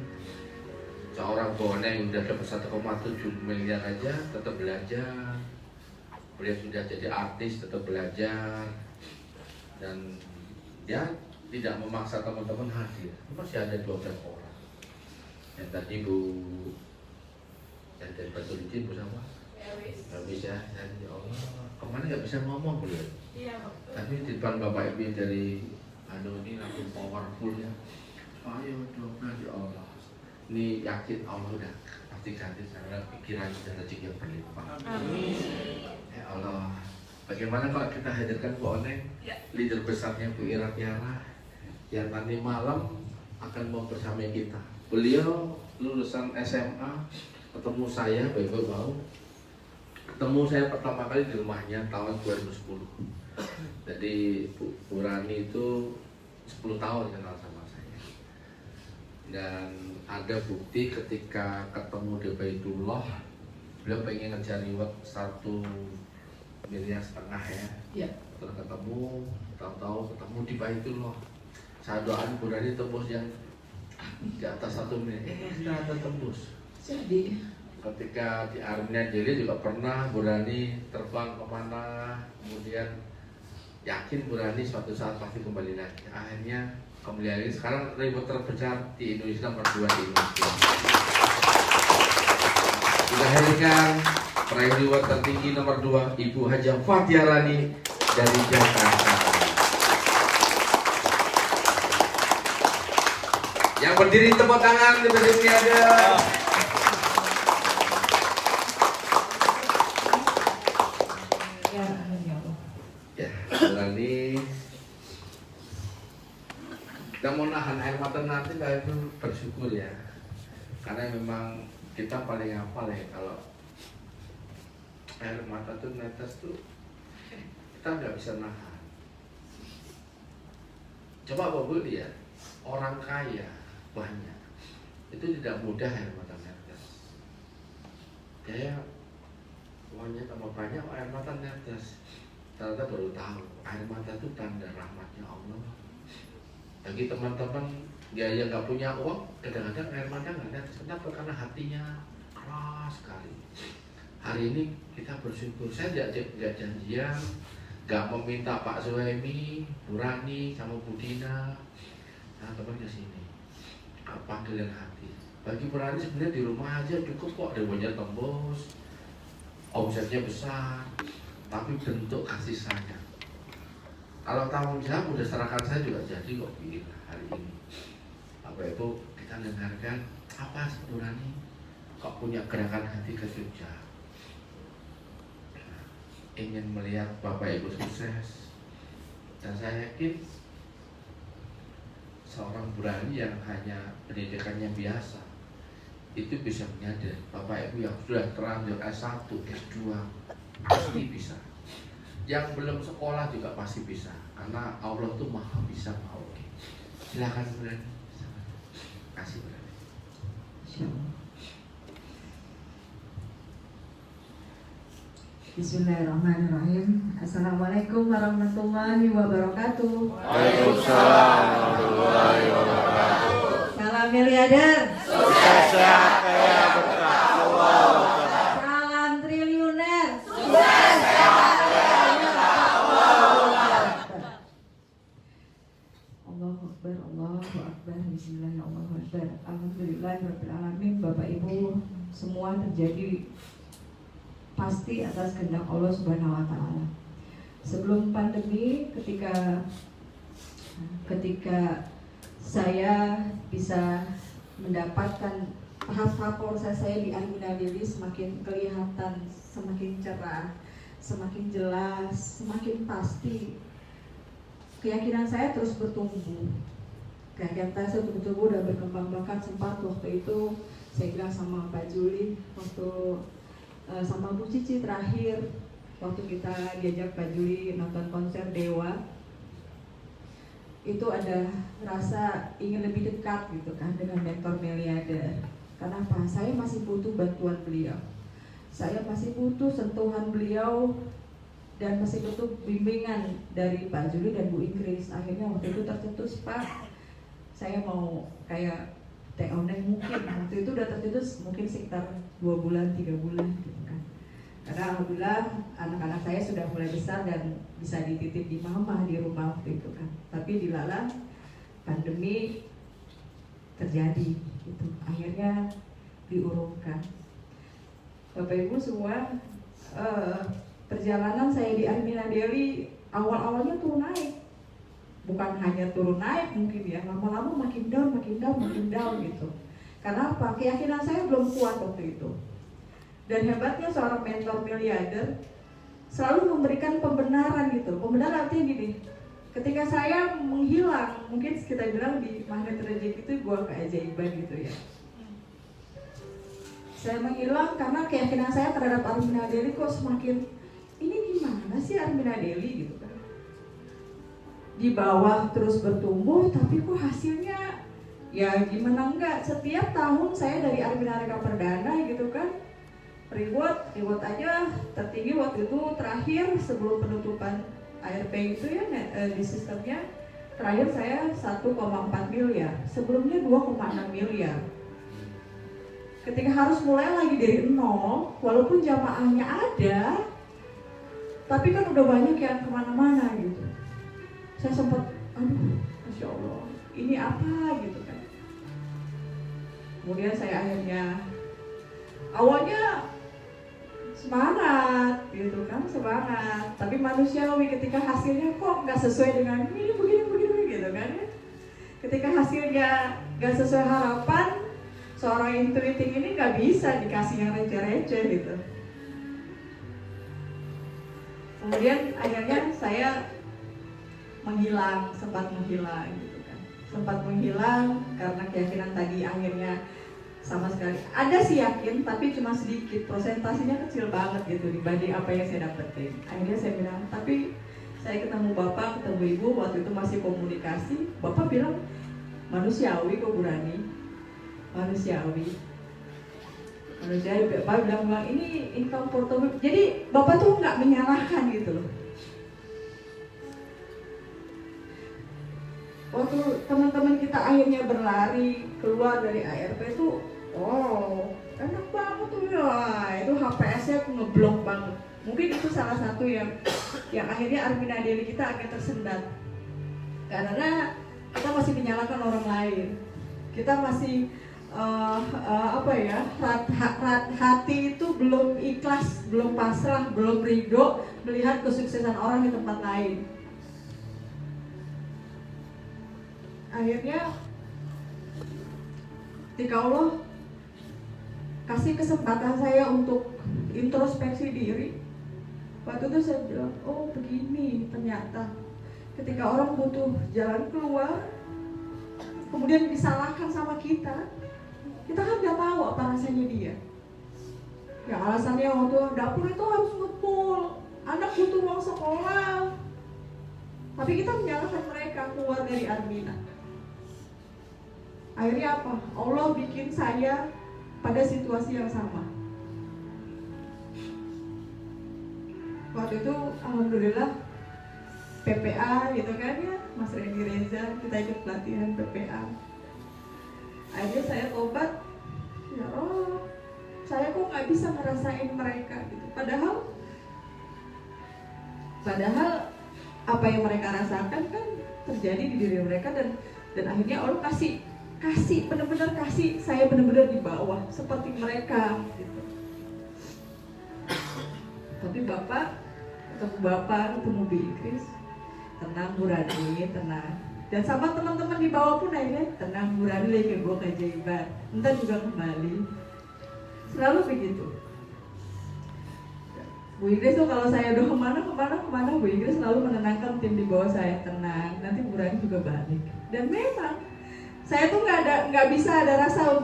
seorang Bona yang udah dapat 1,7 miliar aja tetap belajar. Beliau sudah jadi artis, tetap belajar. Dan ya tidak memaksa teman-teman hadir. Masih ada 12 orang. Yang tadi Bu, yang dari Batu Licin bersama nggak bisa, ya Allah, kemana nggak bisa ngomong beliau. Iya. Tapi di depan Bapak Ibu dari ini langsung powerful ya. Ayo 12 ya Allah. Ini yakin Allah udah pasti ganti karena pikiran dan rezeki yang berlimpah. Ya Allah. Bagaimana kalau kita hadirkan Bu Oneng, leader besarnya Bu Ira Tiara, yang nanti malam akan membersamai kita. Beliau lulusan SMA, ketemu saya, Bapak mau. Ketemu saya pertama kali di rumahnya tahun 2010. Jadi Bu Rani itu 10 tahun kenal sama saya. Dan ada bukti ketika ketemu di Baitullah, beliau pengen ngejar reward 1,5 miliar ya. Iya. Terus ketemu, tahu-tahu ketemu di Baitullah. Saya doain Bu Rani tembus yang di atas 1 miliar. Ternyata tembus. Jadi Ketika di Armenia Jeli juga pernah Bu Rani terbang kemana, kemudian yakin Bu Rani suatu saat pasti kembali lagi. Akhirnya kembali lagi. Sekarang reward terbesar di Indonesia nomor 2 di Indonesia. Kita hadirkan peraih reward tertinggi nomor 2 Ibu Haja Fathia Rani dari Jakarta. Yang berdiri tepuk tangan di sini ada. Ya, berani. Kita mau nahan air mata nanti lah itu bersyukur ya. Karena memang kita paling hafal ya kalau air mata tuh netes tuh kita nggak bisa nahan. Coba Bapak lihat orang kaya banyak itu tidak mudah air mata netes. Kayak uangnya tambah banyak air mata netes. Ternyata baru tahu air mata itu tanda rahmatnya Allah. Bagi teman-teman yang nggak punya uang, kadang-kadang air mata nggak netes. Kenapa? Karena hatinya keras sekali. Hari ini kita bersyukur. Saya nggak janjian, nggak meminta Pak Suhaimi, Bu Rani, sama Bu Dina, nah teman ke sini. Panggilan hati. Bagi Bu Rani sebenarnya di rumah aja cukup kok, rewonya tembus, omsetnya besar. Tapi bentuk kasih sayang. Kalau tanggung jawab udah serahkan saya juga jadi kok bikin hari ini. Bapak Ibu kita dengarkan apa sebenarnya kok punya gerakan hati ke Jogja. Ingin melihat Bapak Ibu sukses. Dan saya yakin seorang berani yang hanya pendidikannya biasa itu bisa menyadari Bapak Ibu yang sudah terlanjur S1, S2 pasti bisa. Yang belum sekolah juga pasti bisa. Karena Allah tuh maha bisa, maha oke. Silakan berani. Kasih berani. Bismillahirrahmanirrahim. Assalamualaikum warahmatullahi wabarakatuh. Waalaikumsalam warahmatullahi wabarakatuh. Salam miliarder. Sukses sehat kaya berkah. Allah. Salam triliuner. Sukses sehat kaya berkah. Allah. Allahu Akbar, Allahu Akbar. Bismillah, Allahu Akbar. Alhamdulillahirabbil alamin. Bapak Ibu, semua terjadi pasti atas kehendak Allah Subhanahu wa taala. Sebelum pandemi, ketika saya bisa mendapatkan tahap proses saya di Armina Lili semakin kelihatan, semakin cerah, semakin jelas, semakin pasti. Keyakinan saya terus bertumbuh. Keyakinan saya terus bertumbuh dan berkembang. Bahkan sempat waktu itu saya bilang sama Pak Juli waktu sama Bu Cici terakhir waktu kita diajak Pak Juli nonton konser Dewa, itu ada rasa ingin lebih dekat gitu kan dengan mentor miliarder. Kenapa? Saya masih butuh bantuan beliau, saya masih butuh sentuhan beliau, dan masih butuh bimbingan dari Pak Juli dan Bu Ingris. Akhirnya waktu itu tercetus, Pak, saya mau kayak Teh Oneng mungkin waktu itu udah tercetus mungkin sekitar 2 bulan 3 bulan gitu kan. Karena alhamdulillah anak-anak saya sudah mulai besar dan bisa dititip di mama di rumah waktu itu kan. Tapi dilalah pandemi terjadi gitu. Akhirnya diurungkan. Bapak Ibu semua, perjalanan saya di Armina Deli awal-awalnya tuh naik. bukan hanya turun naik mungkin ya, lama-lama makin down gitu. Karena apa? Keyakinan saya belum kuat waktu itu. Dan hebatnya seorang mentor miliarder selalu memberikan pembenaran gitu. Pembenaran artinya gini, ketika saya menghilang, mungkin kita bilang di magnet rezeki itu gua keajaiban gitu ya. Saya menghilang karena keyakinan saya terhadap Armina Deli kok semakin, ini gimana sih Armina Deli gitu kan. Di bawah terus bertumbuh, tapi kok hasilnya ya gimana enggak. Setiap tahun saya dari Armina Reka Perdana gitu kan, reward aja tertinggi waktu itu terakhir sebelum penutupan ARP itu ya di sistemnya, terakhir saya 1,4 miliar, sebelumnya 2,6 miliar. Ketika harus mulai lagi dari nol, walaupun jamaahnya ada, tapi kan udah banyak yang kemana-mana gitu. Saya sempat, aduh, Masya Allah, ini apa gitu kan. Kemudian saya akhirnya, awalnya semangat gitu kan, semangat. Tapi manusiawi ketika hasilnya kok nggak sesuai dengan ini begini gitu kan ya. Ketika hasilnya nggak sesuai harapan, seorang intuiting ini nggak bisa dikasih yang receh-receh gitu. Kemudian akhirnya saya sempat menghilang gitu kan. Sempat menghilang karena keyakinan tadi akhirnya sama sekali. Ada sih yakin, tapi cuma sedikit, prosentasinya kecil banget gitu dibanding apa yang saya dapetin. Akhirnya saya bilang, tapi saya ketemu bapak, ketemu ibu, waktu itu masih komunikasi. Bapak bilang, manusiawi kok Bu Rani, manusiawi. Bapak bilang ini income portfolio. Jadi bapak tuh nggak menyalahkan gitu loh. Waktu teman-teman kita akhirnya berlari keluar dari ARP itu, oh enak banget tuh ya, itu HPS-nya ngeblok banget. Mungkin itu salah satu yang akhirnya Armina Deli kita agak tersendat, karena kita masih menyalahkan orang lain. Kita masih hati itu belum ikhlas, belum pasrah, belum ridho melihat kesuksesan orang di tempat lain. Akhirnya ketika Allah kasih kesempatan saya untuk introspeksi diri, waktu itu saya bilang, oh begini ternyata ketika orang butuh jalan keluar kemudian disalahkan sama kita kan nggak tahu apa rasanya dia. Ya alasannya waktu dapur itu harus ngepul, anak butuh uang sekolah, tapi kita menyalahkan mereka keluar dari Armina. Akhirnya apa? Allah bikin saya pada situasi yang sama. Waktu itu alhamdulillah PPA gitu kan ya, Mas Rendy Reza, kita ikut pelatihan PPA. Akhirnya saya tobat, ya Allah, saya kok nggak bisa ngerasain mereka gitu. Padahal apa yang mereka rasakan kan terjadi di diri mereka, dan akhirnya Allah kasih benar-benar kasih saya benar-benar di bawah seperti mereka gitu. Tapi ketemu Bu Ikris, tenang Bu Rani, tenang. Dan sama teman-teman di bawah pun akhirnya tenang Bu Rani, lagi gue keajaiban, entar juga kembali. Selalu begitu. Bu Ikris tuh kalau saya udah kemana, Bu Ikris selalu menenangkan tim di bawah saya, tenang, nanti Bu Rani juga balik. Dan memang saya tuh nggak bisa ada rasa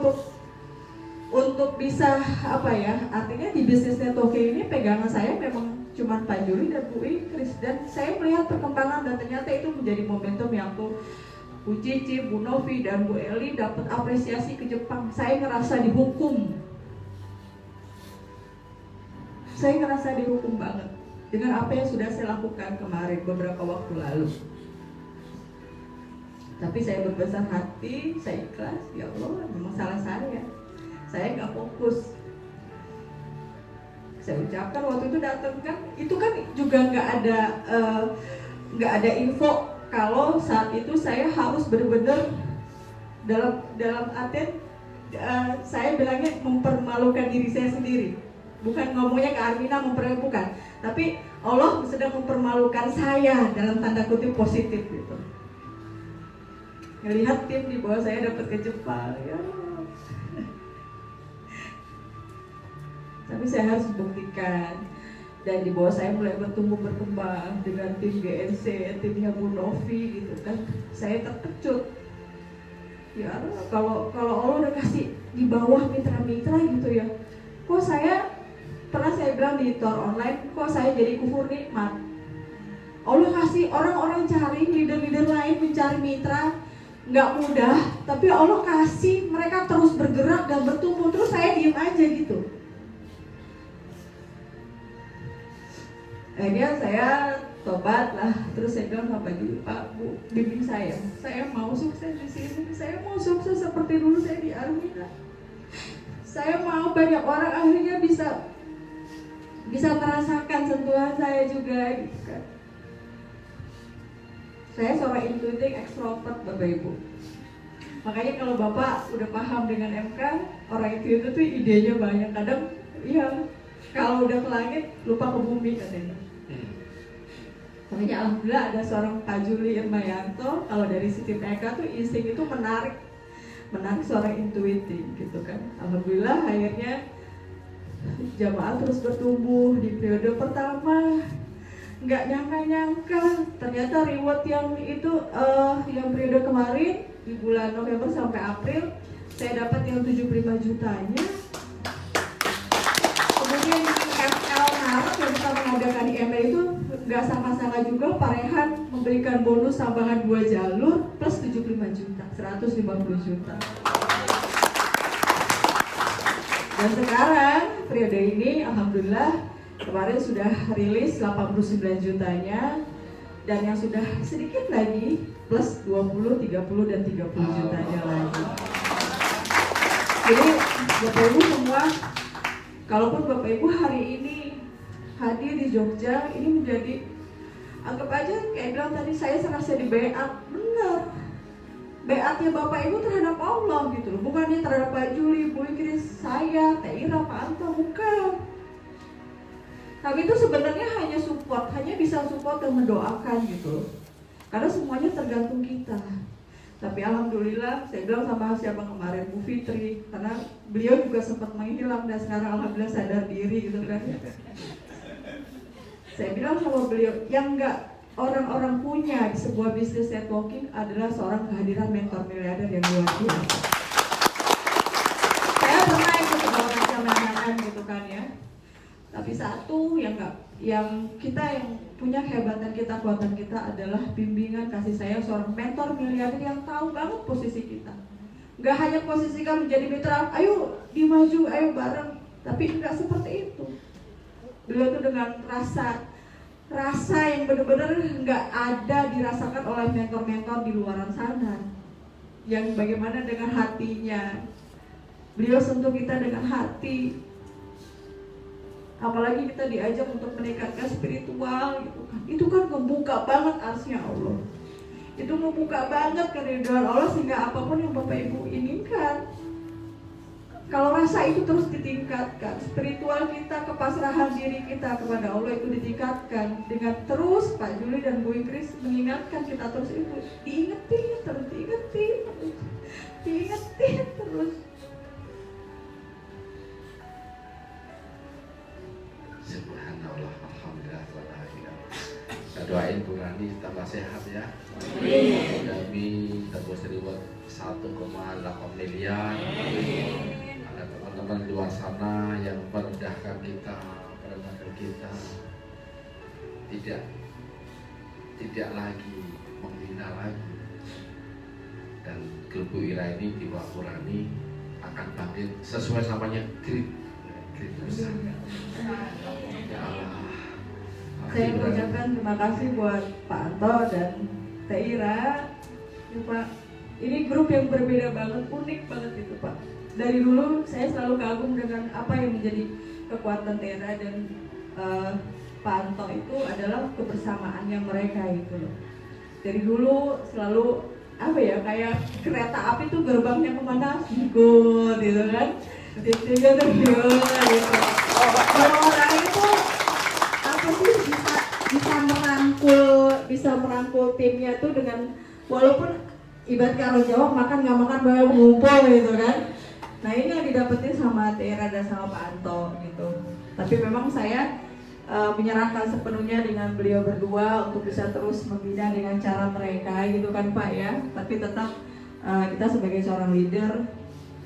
untuk bisa apa ya, artinya di bisnisnya Tokyo ini pegangan saya memang cuma Pak Juli dan Bu Ikris, dan saya melihat perkembangan dan ternyata itu menjadi momentum yang tuh Bu Cici, Bu Novi dan Bu Eli dapat apresiasi ke Jepang. Saya ngerasa dihukum banget dengan apa yang sudah saya lakukan kemarin beberapa waktu lalu. Tapi saya berbesar hati, saya ikhlas, ya Allah, memang salah saya nggak fokus. Saya ucapkan waktu itu datang kan, itu kan juga nggak ada info kalau saat itu saya harus benar-benar dalam artian saya bilangnya mempermalukan diri saya sendiri, bukan ngomongnya ke Armina mempermalukan, tapi Allah sedang mempermalukan saya dalam tanda kutip positif gitu. ngelihat tim di bawah saya dapat ke Jepang ya. Tapi saya harus buktikan, dan di bawah saya mulai bertumbuh berkembang dengan tim GNC, timnya Bu Novi gitu kan. Saya terkejut. Ya kalau Allah udah kasih di bawah mitra-mitra gitu ya. Kok saya pernah saya bilang di tour online, kok saya jadi kufur nikmat. Allah kasih orang-orang cari leader-leader lain mencari mitra nggak mudah, tapi Allah kasih mereka terus bergerak dan bertumbuh, terus saya diem aja gitu. Akhirnya saya tobat lah, terus saya bilang sama Pak Bu, bimbing saya mau sukses di sini, saya mau sukses seperti dulu saya di Armina. Saya mau banyak orang akhirnya bisa merasakan sentuhan saya juga gitu kan. Saya seorang intuitif ekstrovert Bapak Ibu. Makanya kalau Bapak udah paham dengan MK, orang itu tuh idenya banyak. Kadang iya, kalau udah ke langit lupa ke bumi katanya. Makanya alhamdulillah ada seorang Pak Juli Irmayanto, kalau dari sisi mereka tuh insting itu menarik seorang intuitif gitu kan. Alhamdulillah akhirnya jamaah terus bertumbuh di periode pertama. Nggak nyangka ternyata reward yang itu yang periode kemarin di bulan November sampai April saya dapat yang 75 jutanya. Kemudian di FL Maret yang kita mengadakan di ML itu nggak sama-sama juga, Pak Rehan memberikan bonus tambahan 2 jalur plus 75 juta, 150 juta. Dan sekarang periode ini alhamdulillah kemarin sudah rilis 89 jutanya, dan yang sudah sedikit lagi plus 20, 30 dan 30 jutanya lagi. Jadi Bapak Ibu semua, kalaupun Bapak Ibu hari ini hadir di Jogja, ini menjadi, anggap aja kayak bilang tadi saya serasa di beat, benar. Beatnya Bapak Ibu terhadap Allah gitu loh, bukannya terhadap Pak Juli, Bu Ingris, saya, Teh Ira, Pak Anto, bukan. Tapi itu sebenarnya hanya support, hanya bisa support dan mendoakan gitu. Karena semuanya tergantung kita. Tapi alhamdulillah, saya bilang sama siapa kemarin, Bu Fitri, karena beliau juga sempat menghilang dan sekarang alhamdulillah sadar diri gitu kan. Saya bilang sama beliau, yang enggak orang-orang punya di sebuah bisnis networking adalah seorang kehadiran mentor miliarder yang luar biasa. Saya pernah ikut beberapa macam gitu kan ya. Tapi satu yang kita yang punya kehebatan kita, kuatan kita adalah bimbingan kasih sayang seorang mentor miliarder yang tahu banget posisi kita. Gak hanya posisikan menjadi mitra, ayo dimaju, ayo bareng, tapi enggak seperti itu. Beliau tuh dengan rasa yang benar-benar nggak ada dirasakan oleh mentor-mentor di luaran sana. Yang bagaimana dengan hatinya, beliau sentuh kita dengan hati. Apalagi kita diajak untuk meningkatkan spiritual gitu kan. Itu kan membuka banget arsy Allah. Itu membuka banget keridhaan Allah sehingga apapun yang Bapak Ibu inginkan, kalau rasa itu terus ditingkatkan, spiritual kita, kepasrahan diri kita kepada Allah itu ditingkatkan dengan terus Pak Juli dan Bu Ingris mengingatkan kita terus itu, diingetin terus. Subhanallah, alhamdulillah. Saya doain Bu Rani tambah sehat ya. Kami terus reward 1,8 miliar. Ada teman-teman di luar sana yang merendahkan kita, tidak lagi menghina lagi. Dan grup Bu Ira ini di bawah Bu Rani akan bangkit sesuai namanya grid besar. Ya Allah. Saya mengucapkan terima kasih buat Pak Anto dan Teh Ira. Ya, Pak, ini grup yang berbeda banget, unik banget itu Pak. Dari dulu saya selalu kagum dengan apa yang menjadi kekuatan Teh Ira dan Pak Anto itu adalah kebersamaannya mereka itu loh. Dari dulu selalu apa ya, kayak kereta api tuh gerbangnya kemana ikut gitu kan. Tiga gitu. Kalau orang itu apa sih bisa merangkul timnya tuh dengan walaupun ibarat kalau jawab makan nggak makan banyak ngumpul gitu kan. Nah ini yang didapetin sama Tera dan sama Pak Anto gitu. Tapi memang saya menyerahkan sepenuhnya dengan beliau berdua untuk bisa terus membina dengan cara mereka gitu kan Pak ya. Tapi tetap kita sebagai seorang leader,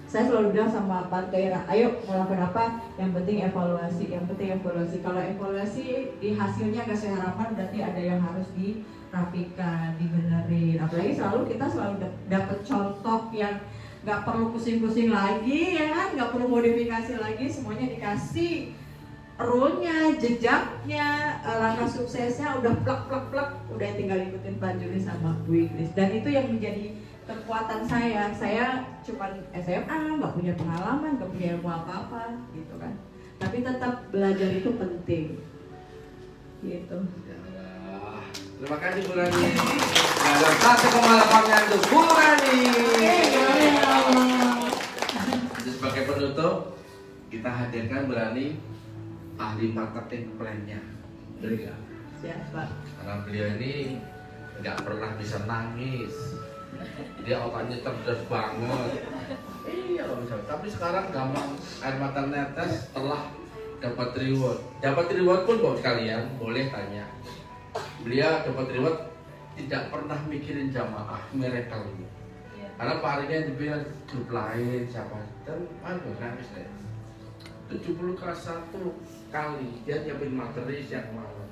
saya selalu bilang sama Pak Tera, ayo mau lakukan apa? Yang penting evaluasi, yang penting evaluasi. Kalau evaluasi di hasilnya gak sesuai harapan, berarti ada yang harus dirapikan, dibenerin. Apalagi kita selalu dapat contoh yang gak perlu pusing-pusing lagi ya kan, gak perlu modifikasi lagi, semuanya dikasih rule-nya, jejaknya, langkah suksesnya udah plak, udah tinggal ikutin Pak Juli sama Bu Ingris. Dan itu yang menjadi kekuatan saya cuma SMA, nggak punya pengalaman, nggak punya ilmu apa-apa gitu kan. Tapi tetap belajar itu penting gitu. Ya, terima kasih Bu Rani. Dalam 1,8 untuk Bu Rani. Sebagai penutup, kita hadirkan Bu Rani ahli marketing plan-nya. Betul nggak? Siap, Pak. Karena beliau ini nggak pernah bisa nangis. Dia otaknya cerdas banget. Iya loh misalnya. Tapi sekarang gampang air mata netes setelah dapat reward. Dapat reward pun buat kalian boleh tanya. Beliau dapat reward tidak pernah mikirin jamaah miracle ini. Karena Pak Arinya dibilang grup lain siapa dan nangis deh. 70 kelas 1 kali dia nyiapin materi siang malam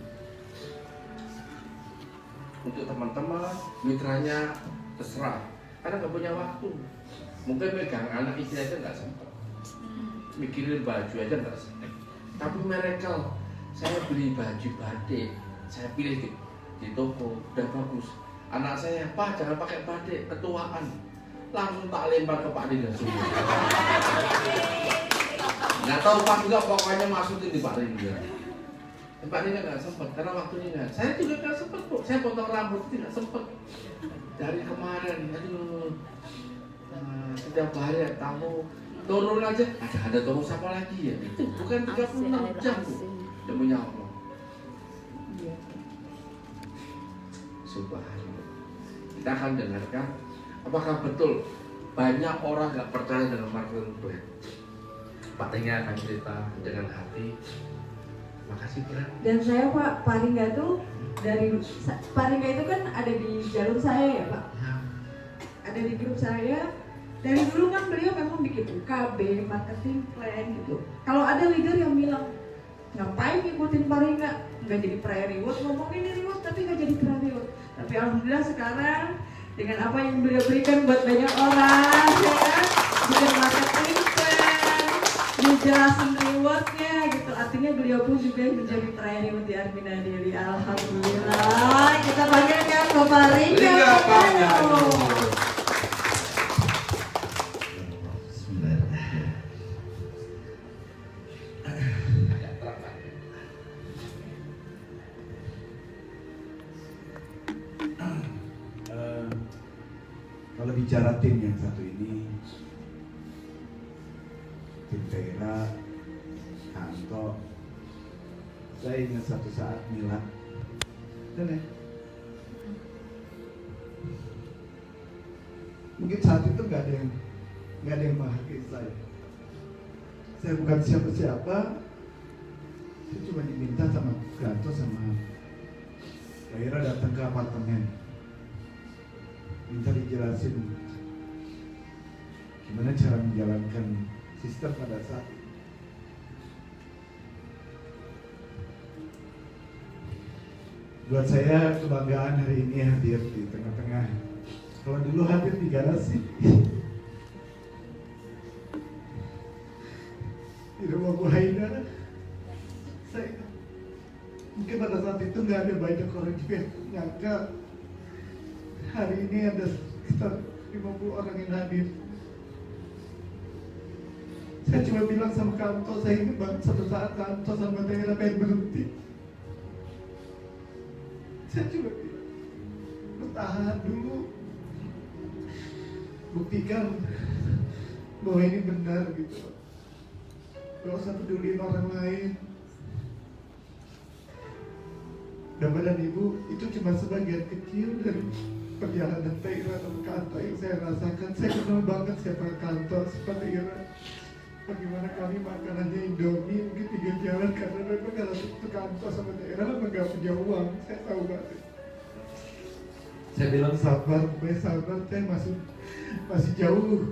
untuk teman-teman mitranya. Terserah, karena nggak punya waktu. Mungkin megang anak istri aja nggak sempat, mikirin baju aja nggak sempat. Tapi mereka, saya beli baju batik, saya pilih di toko, udah bagus. Anak saya, Pak jangan pakai batik, ketuaan. Langsung tak lempar ke Pak Rinda semua. Nggak tahu Pak juga, pokoknya masukin di Pak Rinda. Pak Rinda nggak sempat, karena waktunya nggak. Saya juga nggak sempat kok, saya potong rambut tidak sempat. Dari kemarin, aduh, setiap hari tamu turun aja, ada turun siapa lagi ya? Itu bukan 36 jam tuh, demi Allah. Subhanallah. Kita akan dengarkan, apakah betul banyak orang nggak percaya dengan marketing plan? Pak Tingga akan cerita dengan hati. Makasih Pak. Dan saya Pak Ringga tuh Pak Ringga itu kan ada di jalur saya ya Pak, ada di grup saya. Dari dulu kan beliau memang bikin UKB, marketing plan gitu. Kalau ada leader yang bilang ngapain ngikutin Pak Ringga, nggak jadi prayer reward, ngomongin reward tapi nggak jadi prayer reward. Tapi alhamdulillah sekarang dengan apa yang beliau berikan buat banyak orang, ya kan, bikin marketing plan, dijelasin rewardnya gitu. Artinya beliau pun juga menjadi prayer reward di Armina Deli. Alhamdulillah. Kita panggilkan Bapak Ringga. Kalau bicara tim yang satu ini, tim Tera, Anto, saya ingat satu saat Milad, betul ya? Mungkin saat itu nggak ada yang menghargai saya. Saya bukan siapa-siapa, saya cuma diminta sama Ganto sama Tera datang ke apartemen. Minta dijelasin gimana cara menjalankan sistem pada saat itu. Buat saya kebanggaan hari ini hadir di tengah-tengah. Kalau dulu hadir di garasi, di rumah Bu Haida, saya mungkin pada saat itu nggak ada banyak orang juga yang nyangka hari ini ada sekitar 50 orang yang hadir. Saya cuma bilang sama Kanto, saya ingin banget satu saat Kanto sama Tera pengen berhenti. Saya cuma bilang, bertahan dulu, buktikan bahwa ini benar gitu. Gak usah peduliin orang lain. Dan badan ibu itu cuma sebagian kecil dari perjalanan Teh Ira ke kantor yang saya rasakan. Saya kenal banget siapa kantor seperti Ira. Bagaimana kami makanannya Indomie, mungkin 3 jalan karena memang kalau ke kantor sama Teh Ira memang gak punya uang. Saya tahu banget. Saya bilang sabar, Teh masih jauh.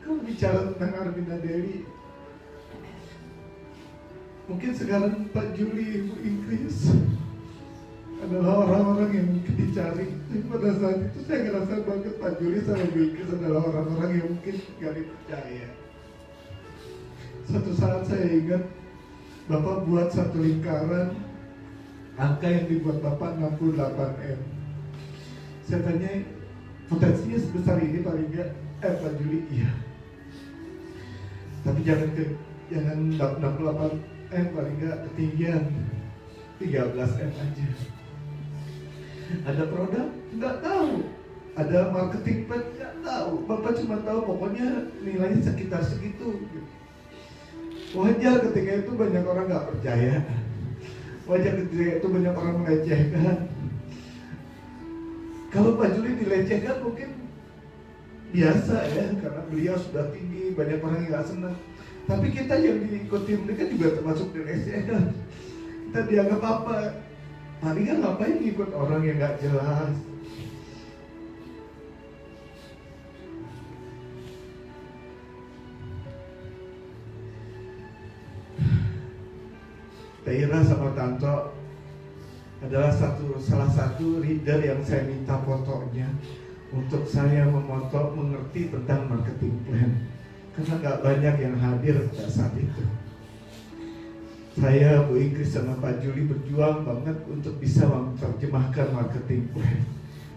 Kalau bicara tentang Armina Dewi, mungkin sekarang Pak Juli, Ibu Ingkris adalah orang-orang yang mungkin dicari. Tapi pada saat itu saya ngerasa banget Pak Juli sama Ibu Ingkris adalah orang-orang yang mungkin gak dipercaya. Suatu saat saya ingat Bapak buat satu lingkaran, angka yang dibuat Bapak 68M. Saya tanya, potensinya sebesar ini Pak Liga? Pak Juli, iya. Tapi jangan 68M paling nggak ketinggian, 13M aja. Ada produk? Nggak tahu. Ada marketing plan? Nggak tahu. Bapak cuma tahu pokoknya nilainya sekitar segitu. Wajar ketika itu banyak orang nggak percaya. Wajar ketika itu banyak orang melecehkan. Kalau Pak Juli dilecehkan mungkin biasa ya, karena beliau sudah tinggi, banyak orang yang gak senang. Tapi kita yang diikuti mereka juga termasuk dilecehkan. Kita dianggap apa? Palingan ngapain ikut orang yang gak jelas. Teh Ira sama Tanto adalah salah satu leader yang saya minta fotonya untuk saya mengerti tentang marketing plan, karena nggak banyak yang hadir pada saat itu. Saya, Bu Ingkris sama Pak Juli berjuang banget untuk bisa menerjemahkan marketing plan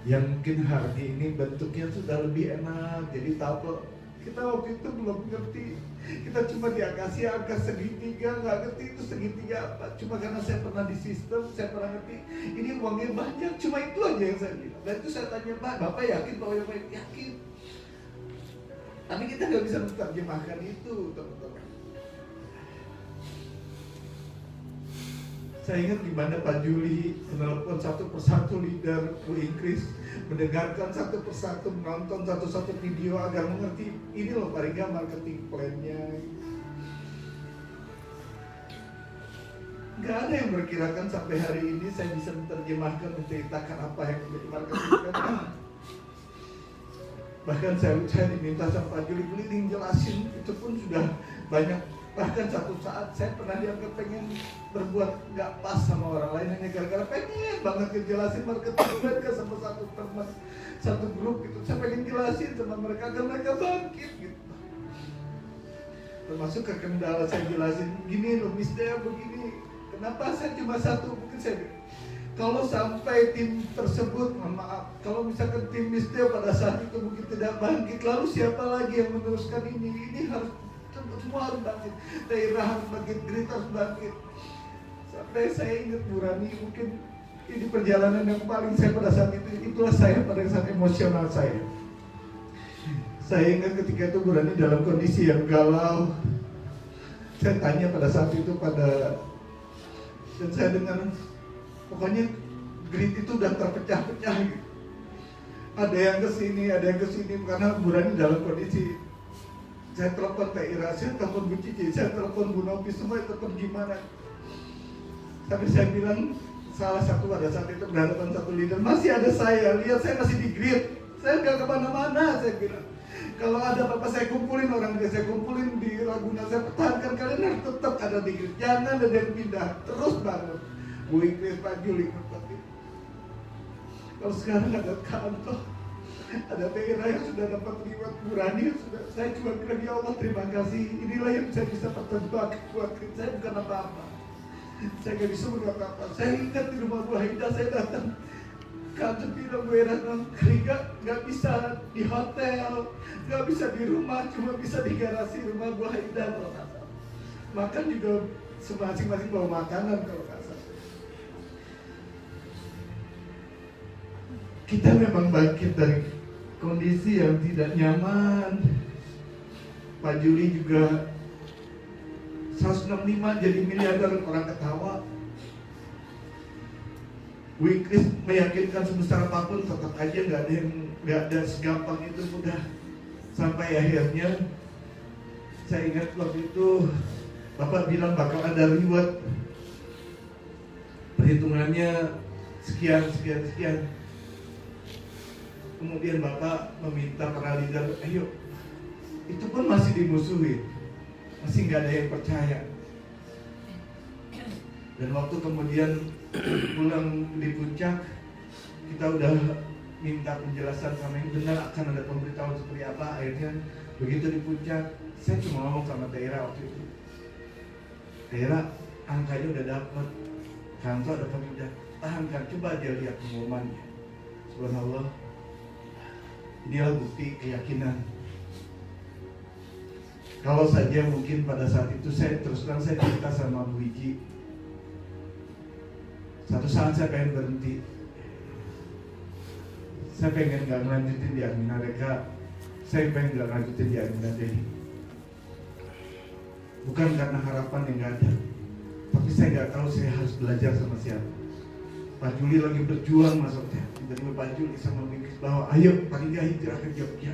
yang mungkin hari ini bentuknya sudah lebih enak, jadi tabel. Kita waktu itu belum ngerti, kita cuma dikasih angka segitiga, nggak ngerti itu segitiga apa. Cuma karena saya pernah di sistem, saya pernah ngerti ini uangnya banyak, cuma itu aja yang saya bilang. Dan itu saya tanya, Bapak yakin bahwa yang baik? Yakin. Tapi kita nggak bisa menerjemahkan itu, teman-teman. Saya ingat di mana Pak Juli menelpon satu persatu leader Bu Ingkris, mendengarkan satu persatu, menonton satu-satu video agar mengerti ini loh paling nggak marketing plan-nya. Nggak ada yang berkirakan sampai hari ini saya bisa menerjemahkan, menceritakan apa yang menjadi marketing plan. Bahkan saya diminta sama Pak Juli, beli jelasin, itu pun sudah banyak. Bahkan satu saat saya pernah dianggap pengen berbuat nggak pas sama orang lain hanya gara-gara pengen banget ngejelasin marketing plan ke sama satu teman, satu grup gitu. Saya pengen jelasin sama mereka agar mereka bangkit gitu. Termasuk ke kendala saya jelasin, gini loh Miss Dea begini. Kenapa saya cuma satu? Mungkin saya kalau sampai tim tersebut, mohon maaf, kalau misalkan tim Miss Dea pada saat itu mungkin tidak bangkit, lalu siapa lagi yang meneruskan ini? Ini harus semua harus bangkit, Teh Ira harus bangkit, Grit harus bangkit. Sampai saya ingat Bu Rani, mungkin ini perjalanan yang paling saya pada saat itu, itulah saya pada saat emosional saya. Saya ingat ketika itu Bu Rani dalam kondisi yang galau. Saya tanya pada saat itu dan saya dengar, pokoknya Grit itu udah terpecah-pecah gitu. Ada yang kesini karena Bu Rani dalam kondisi. Saya telepon Teh Ira, saya telepon Bu Cici, saya telepon Bu Nopi, semua telepon gimana. Tapi saya bilang, salah satu pada saat itu berhadapan satu leader, masih ada saya, lihat saya masih di grid, saya nggak kemana-mana, saya bilang. Kalau ada apa-apa saya kumpulin orang dia, saya kumpulin di Ragunan, saya pertahankan, kalian harus tetap ada di grid, jangan ada yang pindah, terus bangun. Bu Ingkris, Pak Juli, kalau sekarang ada kantor, ada Teh Ira yang sudah dapat liwat Bu Rani, saya cuma bilang ya Allah terima kasih, inilah yang saya bisa pertembak buat saya, bukan apa-apa, saya nggak bisa berbuat apa-apa. Saya ingat di rumah Bu Haida, saya datang kantor bilang Bu Ira nggak bisa di hotel, nggak bisa di rumah, cuma bisa di garasi rumah Bu Haida. Makan juga masing-masing bawa makanan kalau nggak salah. Kita memang bangkit dari kondisi yang tidak nyaman. Pak Juli juga 165 jadi miliarder, orang ketawa. Bu Ingrid meyakinkan sebesar apapun tetap aja nggak ada segampang itu mudah. Sampai akhirnya saya ingat waktu itu Bapak bilang bakal ada reward, perhitungannya sekian. Kemudian Bapak meminta para leader, ayo, itu pun masih dimusuhin, masih nggak ada yang percaya. Dan waktu kemudian pulang di puncak, kita udah minta penjelasan sama yang benar akan ada pemberitahuan seperti apa. Akhirnya begitu di puncak, saya cuma ngomong sama Teira waktu itu, Teira, angkanya udah dapat, kantor dapat udah tahankan, coba aja lihat pengumumannya. Subhanallah, inilah bukti keyakinan. Kalau saja mungkin pada saat itu saya terus terang saya cerita sama Bu Wiji, satu saat saya pengen berhenti, saya pengen gak ngelanjutin di Armina Reka, saya pengen gak ngelanjutin di Armina Deli. Bukan karena harapan yang gak ada, tapi saya gak tahu saya harus belajar sama siapa. Pak Juli lagi berjuang maksudnya, tiba-tiba Pak Juli sama Mikis bahwa ayo paling gak hijrah ke Jogja.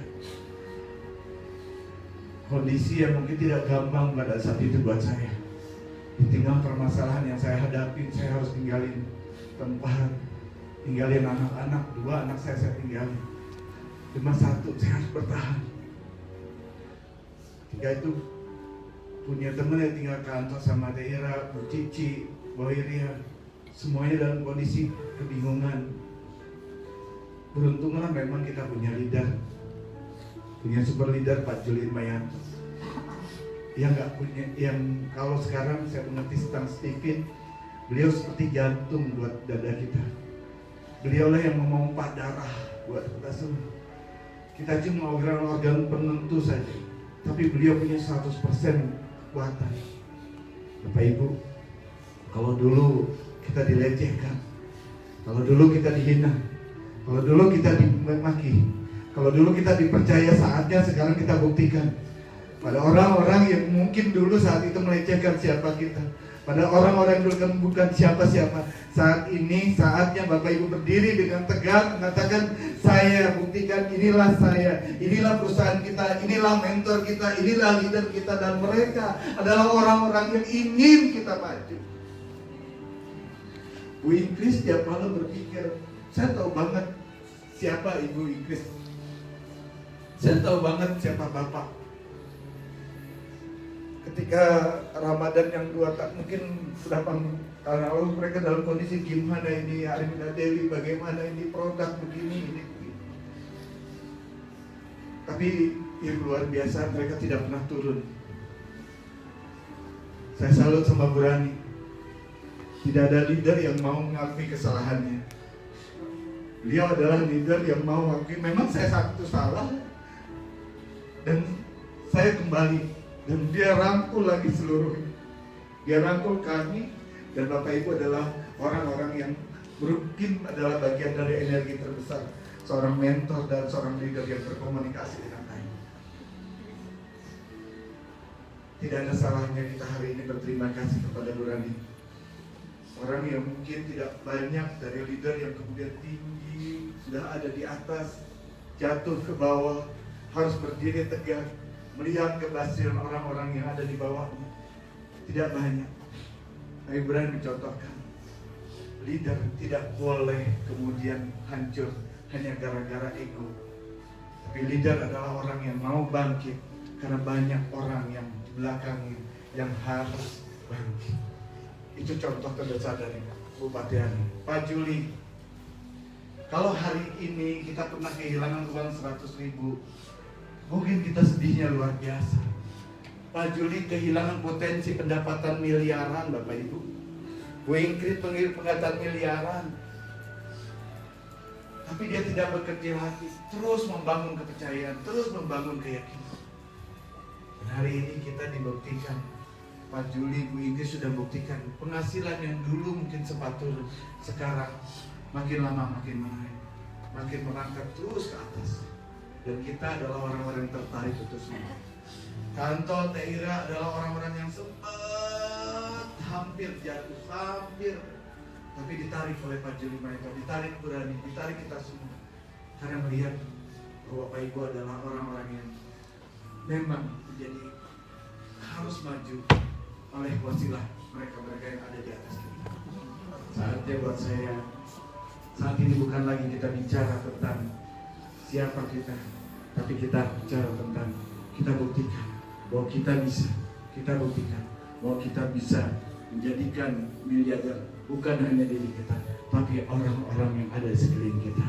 Kondisi yang mungkin tidak gampang pada saat itu buat saya. Ditinggal permasalahan yang saya hadapin, saya harus tinggalin tempat, tinggalin anak-anak, 2 anak saya tinggalin. Cuma 1, saya harus bertahan. Ketika itu punya teman yang tinggal kantor sama Teira, Bu Cici, Bu Iria, semuanya dalam kondisi kebingungan. Beruntunglah memang kita punya leader, punya super leader Pak Juli Mayanto. Yang nggak punya, yang kalau sekarang saya mengerti tentang Stephen, beliau seperti jantung buat dada kita. Beliaulah yang memompa darah buat kita semua. Kita cuma organ penentu saja, tapi beliau punya 100% kekuatan. Bapak Ibu, kalau dulu kita dilecehkan, kalau dulu kita dihina, kalau dulu kita dimaki, kalau dulu kita dipercaya, saatnya sekarang kita buktikan pada orang-orang yang mungkin dulu saat itu melecehkan siapa kita, pada orang-orang yang dulu kan bukan siapa-siapa. Saat ini saatnya Bapak Ibu berdiri dengan tegak mengatakan, saya buktikan, inilah saya, inilah perusahaan kita, inilah mentor kita, inilah leader kita, dan mereka adalah orang-orang yang ingin kita maju. Bu Ingrid tiap malam berpikir, saya tahu banget siapa Ibu Ingrid, saya tahu banget siapa Bapak. Ketika Ramadan yang 2 tahun, mungkin sudah tahun lalu, mereka dalam kondisi gimana ini Armina Deli, bagaimana ini produk begini, ini. Tapi yang luar biasa, mereka tidak pernah turun. Saya salut sama Bu Rani. Tidak ada leader yang mau mengakui kesalahannya. Beliau adalah leader yang mau mengakui, memang saya satu salah, dan saya kembali. Dan dia rangkul lagi seluruhnya. Dia rangkul kami, dan Bapak Ibu adalah orang-orang yang mungkin adalah bagian dari energi terbesar seorang mentor dan seorang leader yang berkomunikasi dengan baik. Tidak ada salahnya kita hari ini berterima kasih kepada Bu Rani. Orang yang mungkin tidak banyak dari leader yang kemudian tinggi, sudah ada di atas, jatuh ke bawah, harus berdiri tegak, melihat keberhasilan orang-orang yang ada di bawahnya. Tidak banyak. Tapi berani mencontohkan, leader tidak boleh kemudian hancur hanya gara-gara ego. Tapi leader adalah orang yang mau bangkit, karena banyak orang yang di belakangnya yang harus bangkit. Itu contoh terbesar dari Bupati Ani. Pak Juli, kalau hari ini kita pernah kehilangan uang 100.000, mungkin kita sedihnya luar biasa. Pak Juli kehilangan potensi pendapatan miliaran, Bapak Ibu. Bu Ingrid pendapatan miliaran. Tapi dia tidak berkecil hati, terus membangun kepercayaan, terus membangun keyakinan. Dan hari ini kita dibuktikan, Pak Juli, Bu Ingrid sudah buktikan penghasilan yang dulu mungkin sempat turun, sekarang makin lama makin naik, makin merangkak terus ke atas. Dan kita adalah orang-orang yang tertarik itu semua. Kantor Teira adalah orang-orang yang sempat hampir jatuh, hampir tapi ditarik oleh Pak Juli mereka, ditarik berani, ditarik kita semua. Karena melihat bahwa Bapak Ibu adalah orang-orang yang memang menjadi harus maju oleh wasilah mereka-mereka yang ada di atas kita. Saatnya buat saya, saat ini bukan lagi kita bicara tentang siapa kita, tapi kita bicara tentang kita buktikan bahwa kita bisa, kita buktikan bahwa kita bisa menjadikan miliarder bukan hanya diri kita, tapi orang-orang yang ada di sekeliling kita.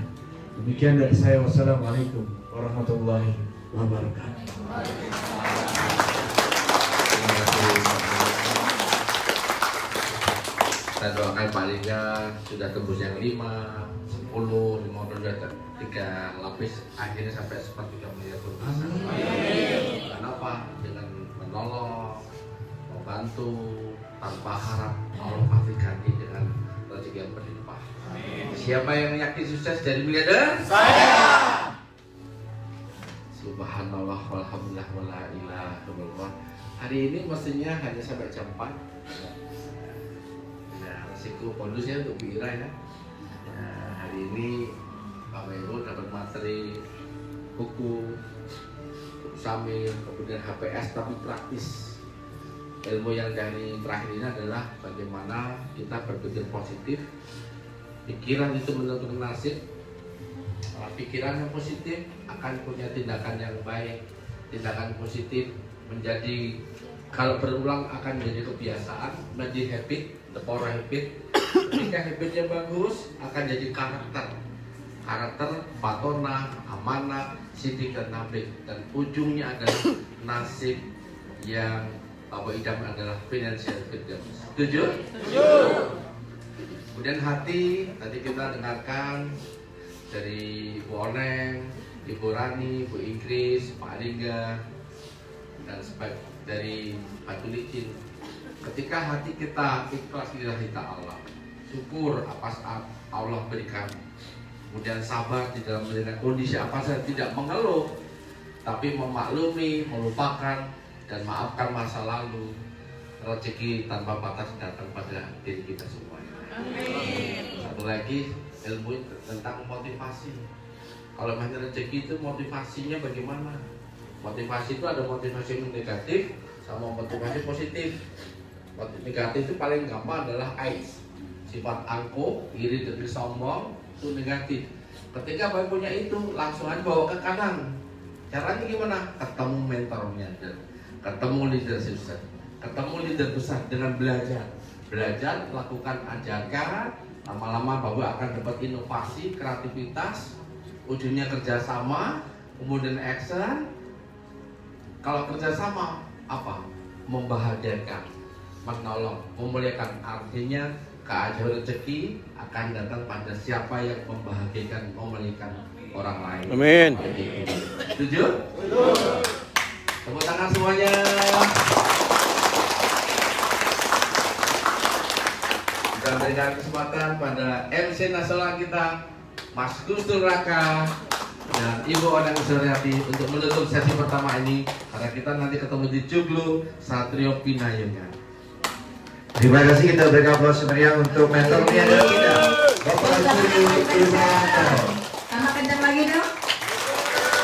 Demikian dari saya. Wassalamualaikum warahmatullahi wabarakatuh. Kita doakan Pak Lingga sudah tembus yang 5, 10, 15, 3 lapis, akhirnya sampai 1,3 miliar rupiah. Kenapa? Dengan menolong, membantu, tanpa harap Allah pasti ganti dengan rezeki yang berlimpah. Siapa yang yakin sukses jadi miliarder? Saya. Subhanallah walhamdulillah wala ilaha illallah. Hari ini mestinya hanya sampai jam 4. Nah, resiko bonusnya untuk Bu Ira ya. Nah, hari ini Pak Mero dapat materi buku Samil, kemudian HPS tapi praktis. Ilmu yang dari terakhir ini adalah bagaimana kita berpikir positif. Pikiran itu menentukan nasib. Pikiran yang positif akan punya tindakan yang baik. Tindakan positif menjadi, kalau berulang akan menjadi kebiasaan, menjadi habit, the power habit. Ketika habitnya bagus akan jadi karakter. Karakter, patona, amanah, sidik dan nablik, dan ujungnya adalah nasib yang Bapak idam adalah financial freedom. Setuju? Setuju. Kemudian hati, tadi kita dengarkan dari Bu Oneng, Ibu Rani, Bu Inggris, Pak Lingga, dan dari Pak Tulicin. Ketika hati kita ikhlas lillahi ta'ala, syukur apa saat Allah berikan, kemudian sabar di dalam melihat kondisi apa saja, tidak mengeluh, tapi memaklumi, melupakan, dan maafkan masa lalu, rezeki tanpa batas datang pada diri kita semua. Amin. Satu lagi, ilmu tentang motivasi. Kalau hanya rezeki itu motivasinya bagaimana? Motivasi itu ada motivasi negatif sama motivasi positif. Negatif itu paling gampang adalah ais, sifat angkuh, iri, dengki, sombong, itu negatif. Ketika Bapak punya itu, langsung aja bawa ke kanan. Caranya gimana? Ketemu mentornya, ketemu leader sukses, ketemu leader besar dengan belajar. Belajar, lakukan ajakan, lama-lama Bapak akan dapat inovasi, kreativitas, ujungnya kerjasama, kemudian action. Kalau kerjasama apa? Membahagiakan, menolong, memuliakan. Artinya keajaiban rezeki akan datang pada siapa yang membahagiakan, memuliakan orang lain. Amin. Setuju? Tepuk tangan semuanya. Kita berikan kesempatan pada MC nasional kita, Mas Gustur Raka dan Ibu Oneng Suryati untuk menutup sesi pertama ini. Karena kita nanti ketemu di Joglo Satrio Pinayungan. Terima kasih, kita berikan aplaus meriah untuk mentor miliarder kita, Bapak Juli Ibrahim. Sama kencang lagi dong.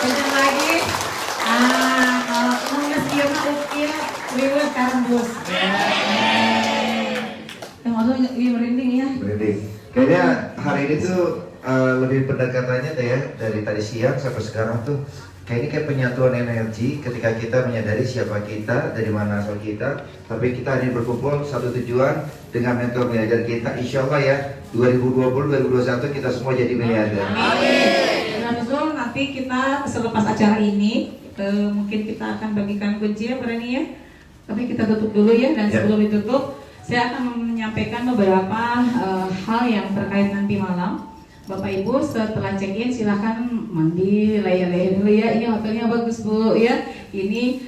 Kencang lagi. Kalau ngeles dia mah ukir, riwes sekarang bos. Maksudnya ini merinding ya. Merinding. Kayaknya hari ini tuh lebih pendekatannya tuh ya, dari tadi siang sampai sekarang tuh kayak penyatuan energi ketika kita menyadari siapa kita, dari mana asal kita, tapi kita hanya berkumpul satu tujuan dengan mentor miliarder kita. Insya Allah ya 2020-2021 kita semua jadi miliarder. Amin. Dan Zul, nanti kita selepas acara ini mungkin kita akan bagikan kunci ya berani ya. Tapi kita tutup dulu ya, dan sebelum ditutup saya akan menyampaikan beberapa hal yang terkait nanti malam. Bapak Ibu setelah check-in silahkan mandi, layar-layar dulu ya. Ini hotelnya bagus Bu ya. Ini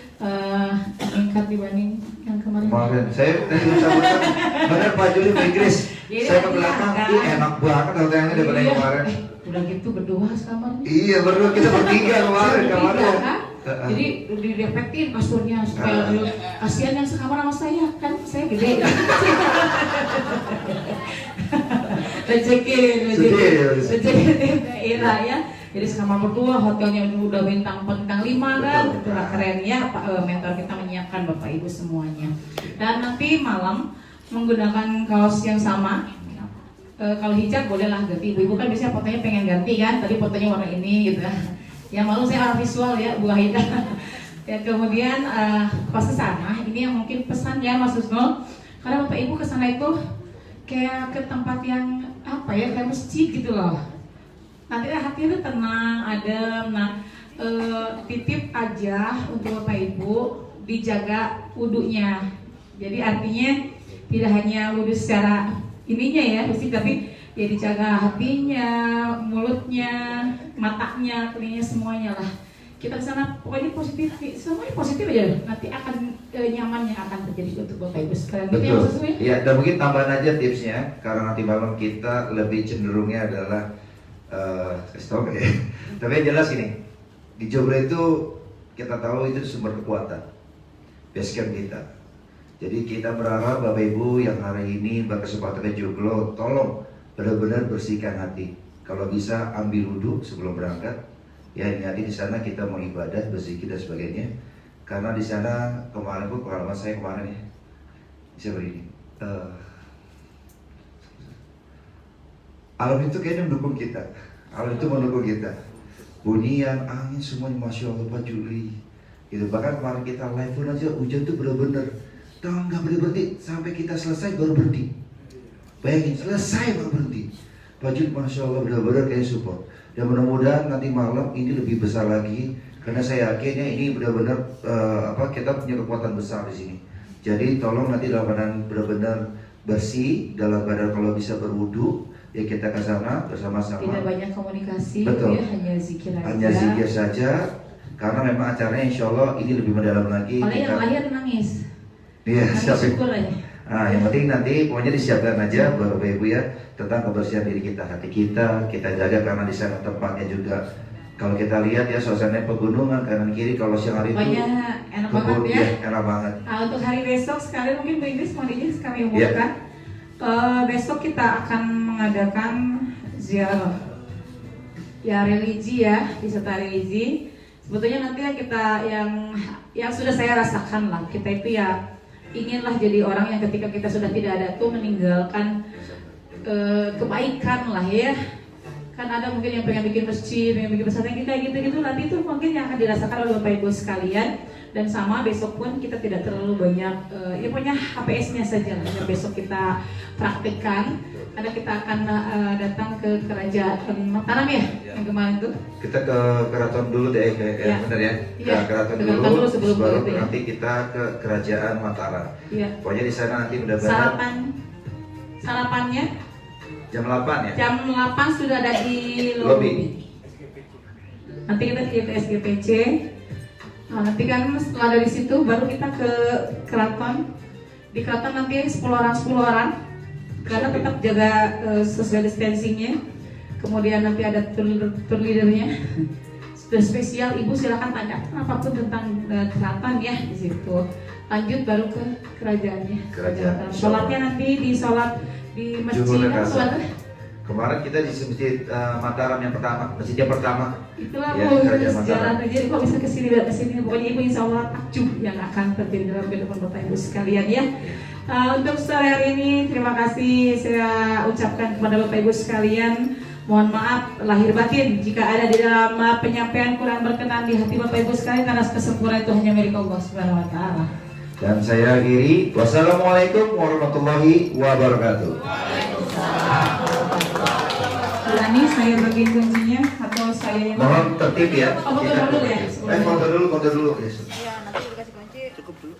meningkat dibanding yang kemarin. Saya dari sama-sama benar Pak Juli Inggris. Saya ke belakang, enak banget hotelnya daripada yang kemarin. Udah gitu berdua sekamarnya. Iya berdua, kita bertiga kemarin kamarnya. Jadi direflektin kasurnya supaya kasihan yang sekamar sama saya, kan saya gede. rezeki daerah ya. Jadi selama berdua hotelnya udah bintang 5 kan, itulah keren ya Pak mentor kita menyiapkan Bapak Ibu semuanya. Dan nanti malam menggunakan kaos yang sama. Kalau hijab bolehlah ganti, ibu-ibu kan biasanya fotonya pengen ganti kan, tadi fotonya warna ini gitu. Yang malu saya orang visual ya Bu Haida. Ya kemudian pas kesana ini yang mungkin pesan ya Mas Husnul, karena Bapak Ibu kesana itu kayak ke tempat yang apa ya, kayak masjid gitu loh. Nanti hati itu tenang, adem. Nah, titip aja untuk Bapak Ibu dijaga wudunya. Jadi artinya tidak hanya wudu secara ininya ya, fisik, tapi ya dijaga hatinya, mulutnya, matanya, telinganya, semuanya lah. Kita kesana pokoknya positif, semuanya positif aja. Nanti akan nyaman yang akan terjadi untuk Bapak Ibu sekalian. Betul. Iya, dan mungkin tambahan aja tipsnya, karena nanti malam kita lebih cenderungnya adalah stop ya. Tapi yang jelas ini, di Joglo itu kita tahu itu sumber kekuatan, base camp kita. Jadi kita berharap Bapak Ibu yang hari ini berkesempatan ke Joglo, tolong benar-benar bersihkan hati. Kalau bisa ambil wudhu sebelum berangkat. Ya niati di sana kita mau ibadah, berzikir dan sebagainya. Karena di sana kemarin pun pengalaman saya kemarin ya, bisa berdiri. Alam itu kayaknya mendukung kita. Alam itu mendukung kita. Bunyian, angin, semuanya Masya Allah Pak Juli. Gitu. Bahkan kemarin kita live pun aja hujan tuh bener-bener nggak berhenti sampai kita selesai baru berhenti. Bayangin selesai baru berhenti. Pak Juli Masya Allah bener-bener kayak support. Dan mudah-mudahan nanti malam ini lebih besar lagi. Karena saya yakin ya ini benar-benar kita punya kekuatan besar di sini. Jadi tolong nanti dalam keadaan benar-benar bersih, dalam keadaan kalau bisa berwudu. Ya kita ke sana bersama-sama. Tidak banyak komunikasi, betul. Ya, hanya zikir aja. Hanya zikir saja, karena memang acaranya insya Allah ini lebih mendalam lagi. Oleh yang lahir nangis. Iya, syukur aja. Nah, yang penting nanti pokoknya disiapkan aja Bapak Ibu ya tentang kebersihan diri kita, hati kita jaga karena di sana tempatnya juga. Kalau kita lihat ya suasana pegunungan kanan kiri, kalau siang hari itu enak banget ya. Enak banget. Nah, untuk hari besok sekalian mungkin Bu Inggris mau izin sekali umumkan. Besok kita akan mengadakan ziarah ya religi ya, wisata religi. Sebetulnya nanti yang sudah saya rasakan lah, kita itu ya inginlah jadi orang yang ketika kita sudah tidak ada tuh meninggalkan kebaikan lah ya. Kan ada mungkin yang pengen bikin masjid, pengen bikin pesantren kayak gitu-gitu, nanti itu mungkin yang akan dirasakan oleh Bapak Ibu sekalian. Dan sama besok pun kita tidak terlalu banyak ya punya HPS-nya saja lah yang besok kita praktekkan. Karena kita akan datang ke kerajaan Mataram ya, yang kemarin tuh. Kita ke keraton dulu deh, benar ya? Ke keraton dulu sebelum baru nanti kita ke kerajaan Mataram. Pokoknya di sana nanti mudah-mudahan sarapannya jam 8 ya? Jam 8 sudah ada di lobby. Nanti kita ke SGPC. Nah, nanti kan setelah dari situ baru kita ke keraton. Di keraton nanti 10 orang. Karena tetap jaga social distancingnya. Kemudian nanti ada tour leadernya. Sudah spesial, Ibu silakan tanya apapun tentang keraton ya di situ. Lanjut baru ke kerajaannya. Sholatnya nanti di sholat di masjid kemarin kita di masjid Mataram yang pertama, masjid yang pertama. Itulah ya, sejarah jadi kok bisa kesini pokoknya Ibu insya Allah takjub yang akan terjadi dalam kehidupan Bapak Ibu sekalian ya. Untuk sore hari ini terima kasih saya ucapkan kepada Bapak Ibu sekalian. Mohon maaf lahir batin jika ada di dalam penyampaian kurang berkenan di hati Bapak Ibu sekalian, karena kesempurnaan itu hanya milik Allah Subhanahu wa taala. Dan saya akhiri, wassalamualaikum warahmatullahi wabarakatuh. Ini saya bagi kuncinya atau saya yang mohon tertib ya. Foto dulu ya. Foto dulu. Iya, nanti dikasih kunci. Cukup dulu.